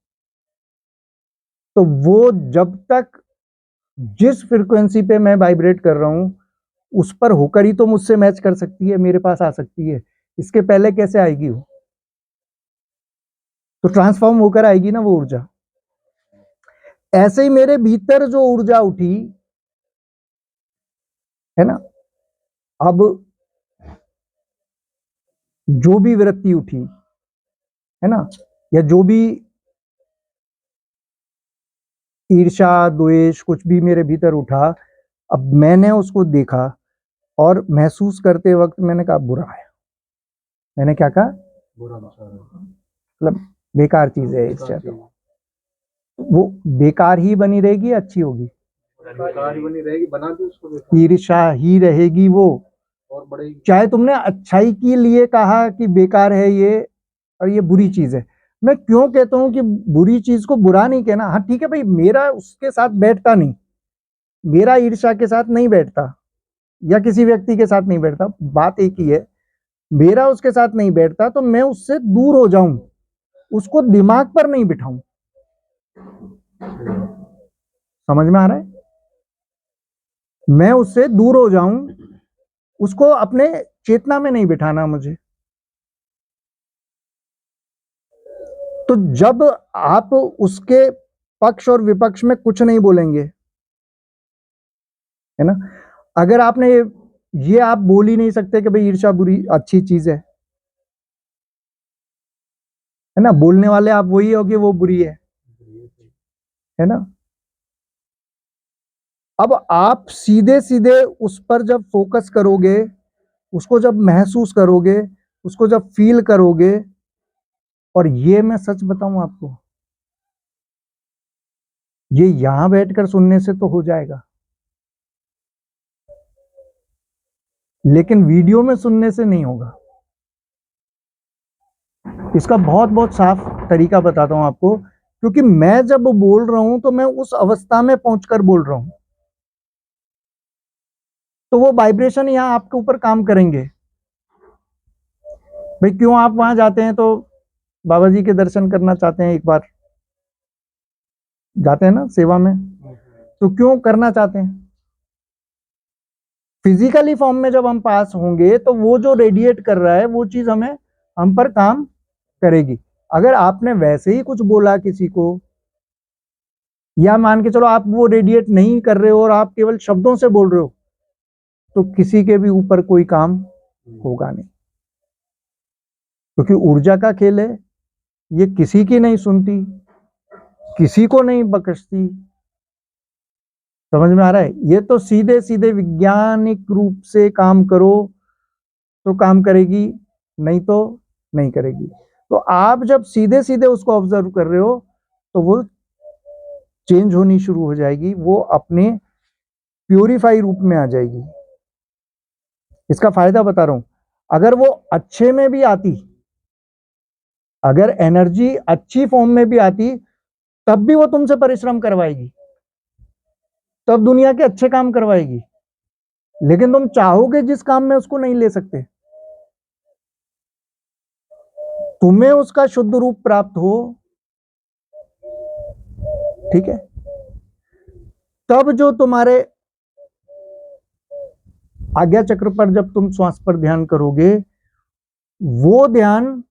तो वो जब तक जिस फ्रीक्वेंसी पे मैं वाइब्रेट कर रहा हूं उस पर होकर ही तो मुझसे मैच कर सकती है, मेरे पास आ सकती है। इसके पहले कैसे आएगी वो? तो ट्रांसफॉर्म होकर आएगी ना वो ऊर्जा। ऐसे ही मेरे भीतर जो ऊर्जा उठी, है ना, अब जो भी वृत्ति उठी, है ना, या जो भी ईर्ष्या द्वेष कुछ भी मेरे भीतर उठा, अब मैंने उसको देखा और महसूस करते वक्त मैंने कहा बुरा है। मैंने क्या कहा? बुरा। मतलब बेकार चीज है, इससे तो वो बेकार ही बनी रहेगी, अच्छी होगी? बेकार ही बनी रहेगी, बना भी उसको ईर्ष्या ही रहेगी वो। और बड़े, चाहे तुमने अच्छाई के लिए कहा कि बेकार है ये और ये बुरी चीज है, मैं क्यों कहता हूं कि बुरी चीज को बुरा नहीं कहना। हाँ ठीक है भाई, मेरा उसके साथ बैठता नहीं, मेरा ईर्ष्या के साथ नहीं बैठता या किसी व्यक्ति के साथ नहीं बैठता, बात एक ही है, मेरा उसके साथ नहीं बैठता तो मैं उससे दूर हो जाऊं, उसको दिमाग पर नहीं बिठाऊं। समझ में आ रहा है? मैं उससे दूर हो जाऊं, उसको अपने चेतना में नहीं बिठाना मुझे। तो जब आप उसके पक्ष और विपक्ष में कुछ नहीं बोलेंगे, है ना। अगर आपने ये आप बोल ही नहीं सकते कि भाई ईर्ष्या बुरी अच्छी चीज है ना। बोलने वाले आप वही हो कि वो बुरी है ना। अब आप सीधे सीधे उस पर जब फोकस करोगे, उसको जब महसूस करोगे, उसको जब फील करोगे, और ये मैं सच बताऊं आपको, ये यहां बैठकर सुनने से तो हो जाएगा, लेकिन वीडियो में सुनने से नहीं होगा। इसका बहुत बहुत साफ तरीका बताता हूं आपको, क्योंकि मैं जब बोल रहा हूं तो मैं उस अवस्था में पहुंचकर बोल रहा हूं, तो वो वाइब्रेशन यहां आपके ऊपर काम करेंगे। भाई क्यों आप वहां जाते हैं, तो बाबा जी के दर्शन करना चाहते हैं, एक बार जाते हैं ना सेवा में, तो क्यों करना चाहते हैं? फिजिकली फॉर्म में जब हम पास होंगे तो वो जो रेडिएट कर रहा है वो चीज हमें हम पर काम करेगी। अगर आपने वैसे ही कुछ बोला किसी को, या मान के चलो आप वो रेडिएट नहीं कर रहे हो और आप केवल शब्दों से बोल रहे हो, तो किसी के भी ऊपर कोई काम होगा नहीं, क्योंकि ऊर्जा का खेल है। ये किसी की नहीं सुनती, किसी को नहीं बख्शती। समझ में आ रहा है? ये तो सीधे सीधे वैज्ञानिक रूप से काम करो तो काम करेगी, नहीं तो नहीं करेगी। तो आप जब सीधे सीधे उसको ऑब्जर्व कर रहे हो तो वो चेंज होनी शुरू हो जाएगी, वो अपने प्यूरिफाई रूप में आ जाएगी। इसका फायदा बता रहा हूं, अगर वो अच्छे में भी आती, अगर एनर्जी अच्छी फॉर्म में भी आती, तब भी वो तुमसे परिश्रम करवाएगी, तब दुनिया के अच्छे काम करवाएगी, लेकिन तुम चाहोगे जिस काम में उसको नहीं ले सकते। तुम्हें उसका शुद्ध रूप प्राप्त हो, ठीक है, तब जो तुम्हारे आज्ञा चक्र पर जब तुम श्वास पर ध्यान करोगे, वो ध्यान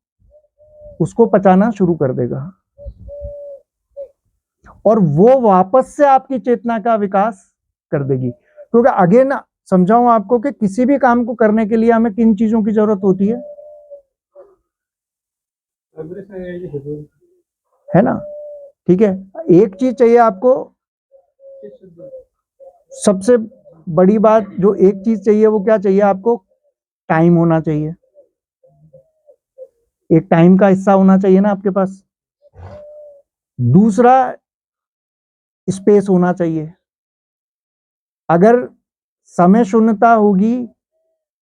उसको पचाना शुरू कर देगा, और वो वापस से आपकी चेतना का विकास कर देगी। क्योंकि अगेन समझाऊं आपको कि किसी भी काम को करने के लिए हमें किन चीजों की जरूरत होती है ना। ठीक है, एक चीज चाहिए आपको, सबसे बड़ी बात जो एक चीज चाहिए, वो क्या चाहिए आपको? टाइम होना चाहिए। एक टाइम का हिस्सा होना चाहिए ना आपके पास। दूसरा, स्पेस होना चाहिए। अगर समय शून्यता होगी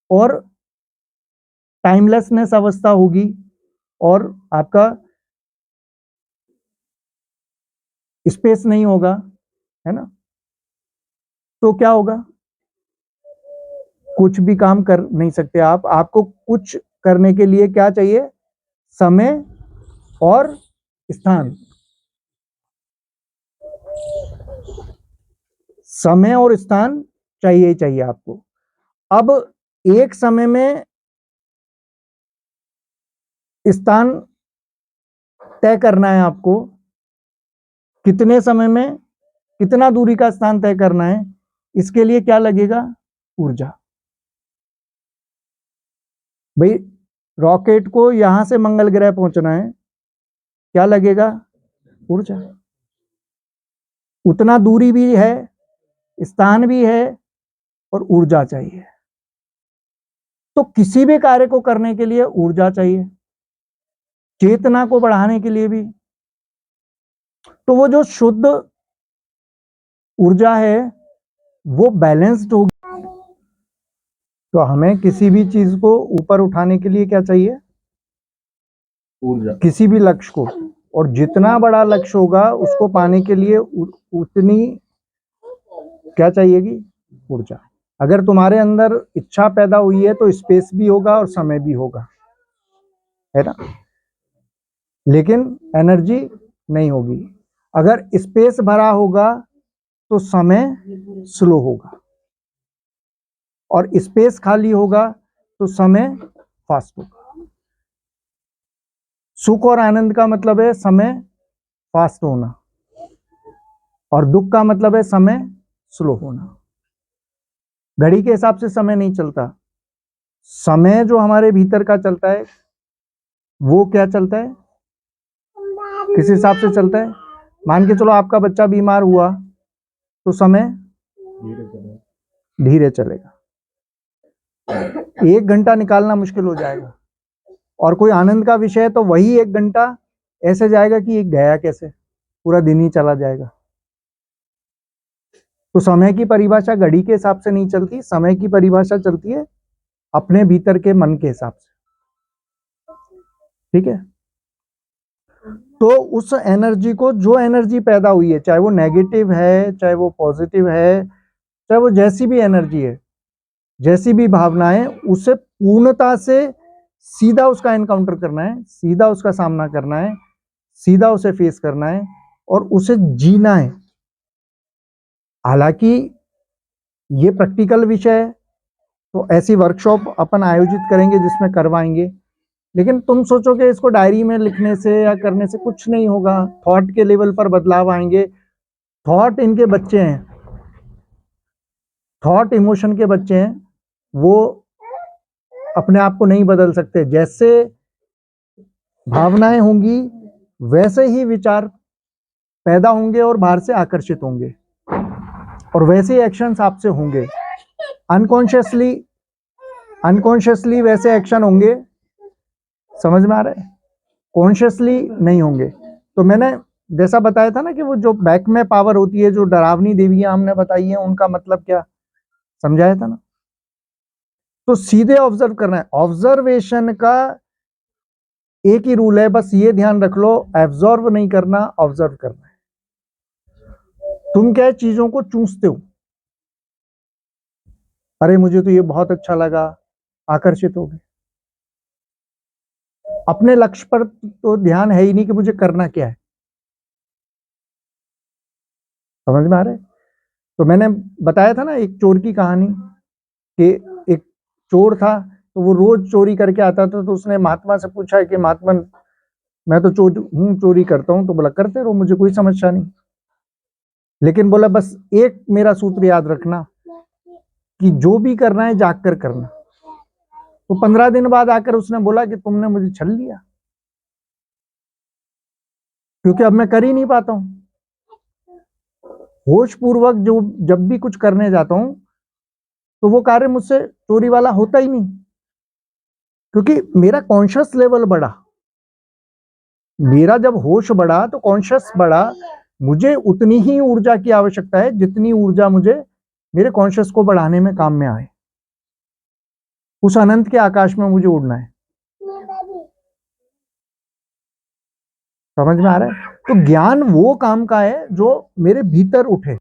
और टाइमलेसनेस अवस्था होगी और आपका स्पेस नहीं होगा, है ना, तो क्या होगा? कुछ भी काम कर नहीं सकते आप। आपको कुछ करने के लिए क्या चाहिए? समय और स्थान। समय और स्थान चाहिए ही चाहिए आपको। अब एक समय में स्थान तय करना है आपको, कितने समय में कितना दूरी का स्थान तय करना है, इसके लिए क्या लगेगा? ऊर्जा। भाई रॉकेट को यहां से मंगल ग्रह पहुंचना है, क्या लगेगा? ऊर्जा। उतना दूरी भी है, स्थान भी है, और ऊर्जा चाहिए। तो किसी भी कार्य को करने के लिए ऊर्जा चाहिए, चेतना को बढ़ाने के लिए भी। तो वो जो शुद्ध ऊर्जा है वो बैलेंस्ड होगी। तो हमें किसी भी चीज को ऊपर उठाने के लिए क्या चाहिए? ऊर्जा। किसी भी लक्ष्य को, और जितना बड़ा लक्ष्य होगा उसको पाने के लिए उतनी क्या चाहिएगी? ऊर्जा। अगर तुम्हारे अंदर इच्छा पैदा हुई है तो स्पेस भी होगा और समय भी होगा, है ना, लेकिन एनर्जी नहीं होगी। अगर स्पेस भरा होगा तो समय स्लो होगा, और स्पेस खाली होगा तो समय फास्ट होगा। सुख और आनंद का मतलब है समय फास्ट होना, और दुख का मतलब है समय स्लो होना। घड़ी के हिसाब से समय नहीं चलता, समय जो हमारे भीतर का चलता है वो क्या चलता है, किस हिसाब से चलता है। मान के चलो आपका बच्चा बीमार हुआ तो समय धीरे चलेगा, 1 घंटा निकालना मुश्किल हो जाएगा। और कोई आनंद का विषय है तो वही 1 घंटा ऐसे जाएगा कि ये गया कैसे, पूरा दिन ही चला जाएगा। तो समय की परिभाषा घड़ी के हिसाब से नहीं चलती, समय की परिभाषा चलती है अपने भीतर के मन के हिसाब से। ठीक है, तो उस एनर्जी को, जो एनर्जी पैदा हुई है, चाहे वो नेगेटिव है चाहे वो पॉजिटिव है, चाहे वो जैसी भी एनर्जी है, जैसी भी भावना है, उसे पूर्णता से सीधा उसका एनकाउंटर करना है, सीधा उसका सामना करना है, सीधा उसे फेस करना है और उसे जीना है। हालांकि ये प्रैक्टिकल विषय है तो ऐसी वर्कशॉप अपन आयोजित करेंगे जिसमें करवाएंगे, लेकिन तुम सोचोगे इसको डायरी में लिखने से या करने से कुछ नहीं होगा। थॉट के लेवल पर बदलाव आएंगे। थॉट इनके बच्चे हैं, थॉट इमोशन के बच्चे हैं, वो अपने आप को नहीं बदल सकते। जैसे भावनाएं होंगी वैसे ही विचार पैदा होंगे और बाहर से आकर्षित होंगे, और वैसे ही एक्शंस आपसे होंगे। अनकॉन्शियसली अनकॉन्शियसली वैसे एक्शन होंगे, समझ में आ रहा है, कॉन्शियसली नहीं होंगे। तो मैंने जैसा बताया था ना कि वो जो बैक में पावर होती है, जो डरावनी देवियां हमने बताई है, उनका मतलब क्या समझाया था ना। तो सीधे ऑब्जर्व करना है। ऑब्जर्वेशन का एक ही रूल है, बस ये ध्यान रख लो, एब्जॉर्व नहीं करना, ऑब्जर्व करना है। तुम क्या चीजों को चूसते हो, अरे मुझे तो ये बहुत अच्छा लगा, आकर्षित हो गए, अपने लक्ष्य पर तो ध्यान है ही नहीं कि मुझे करना क्या है। समझ में आ रहा है। तो मैंने बताया था ना एक चोर की कहानी कि एक चोर था, तो वो रोज चोरी करके आता था। तो उसने महात्मा से पूछा कि महात्मा, मैं तो चोर हूं, चोरी करता हूं। तो बोला करते रहो, मुझे कोई समस्या नहीं, लेकिन बोला बस एक मेरा सूत्र याद रखना कि जो भी करना है जाग कर करना। तो 15 दिन बाद आकर उसने बोला कि तुमने मुझे छल लिया, क्योंकि अब मैं कर ही नहीं पाता हूं। होश पूर्वक जो जब भी कुछ करने जाता हूं तो वो कार्य मुझसे चोरी वाला होता ही नहीं, क्योंकि मेरा कॉन्शियस लेवल बढ़ा। मेरा जब होश बढ़ा तो कॉन्शियस बढ़ा, मुझे उतनी ही ऊर्जा की आवश्यकता है जितनी ऊर्जा मुझे मेरे कॉन्शियस को बढ़ाने में काम में आए। उस अनंत के आकाश में मुझे उड़ना है। समझ में आ रहा है। तो ज्ञान वो काम का है जो मेरे भीतर उठे।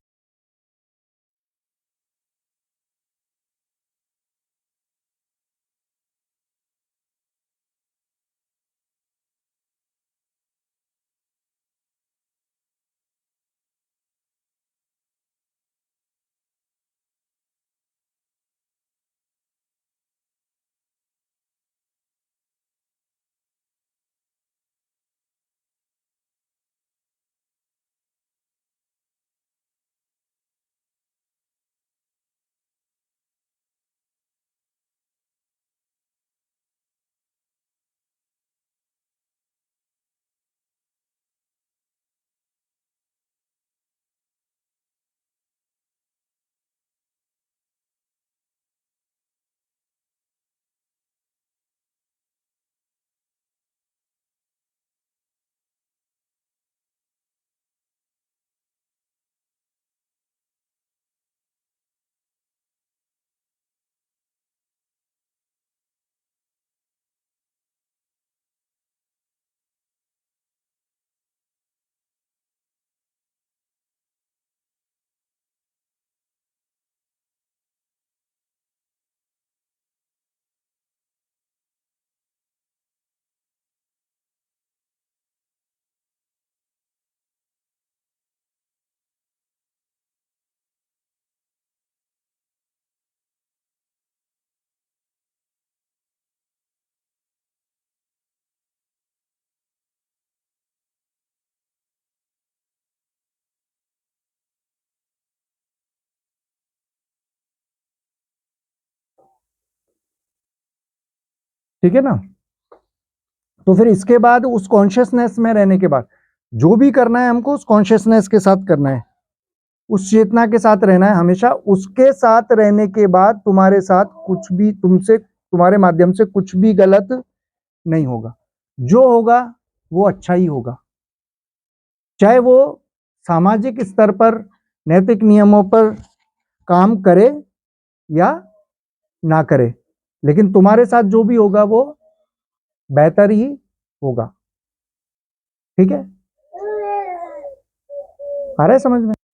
ठीक है ना। तो फिर इसके बाद उस कॉन्शियसनेस में रहने के बाद जो भी करना है हमको उस कॉन्शियसनेस के साथ करना है, उस चेतना के साथ रहना है हमेशा। उसके साथ रहने के बाद तुम्हारे साथ कुछ भी, तुमसे, तुम्हारे माध्यम से कुछ भी गलत नहीं होगा। जो होगा वो अच्छा ही होगा, चाहे वो सामाजिक स्तर पर नैतिक नियमों पर काम करे या ना करे, लेकिन तुम्हारे साथ जो भी होगा वो बेहतर ही होगा। ठीक है, आ रहा है समझ में?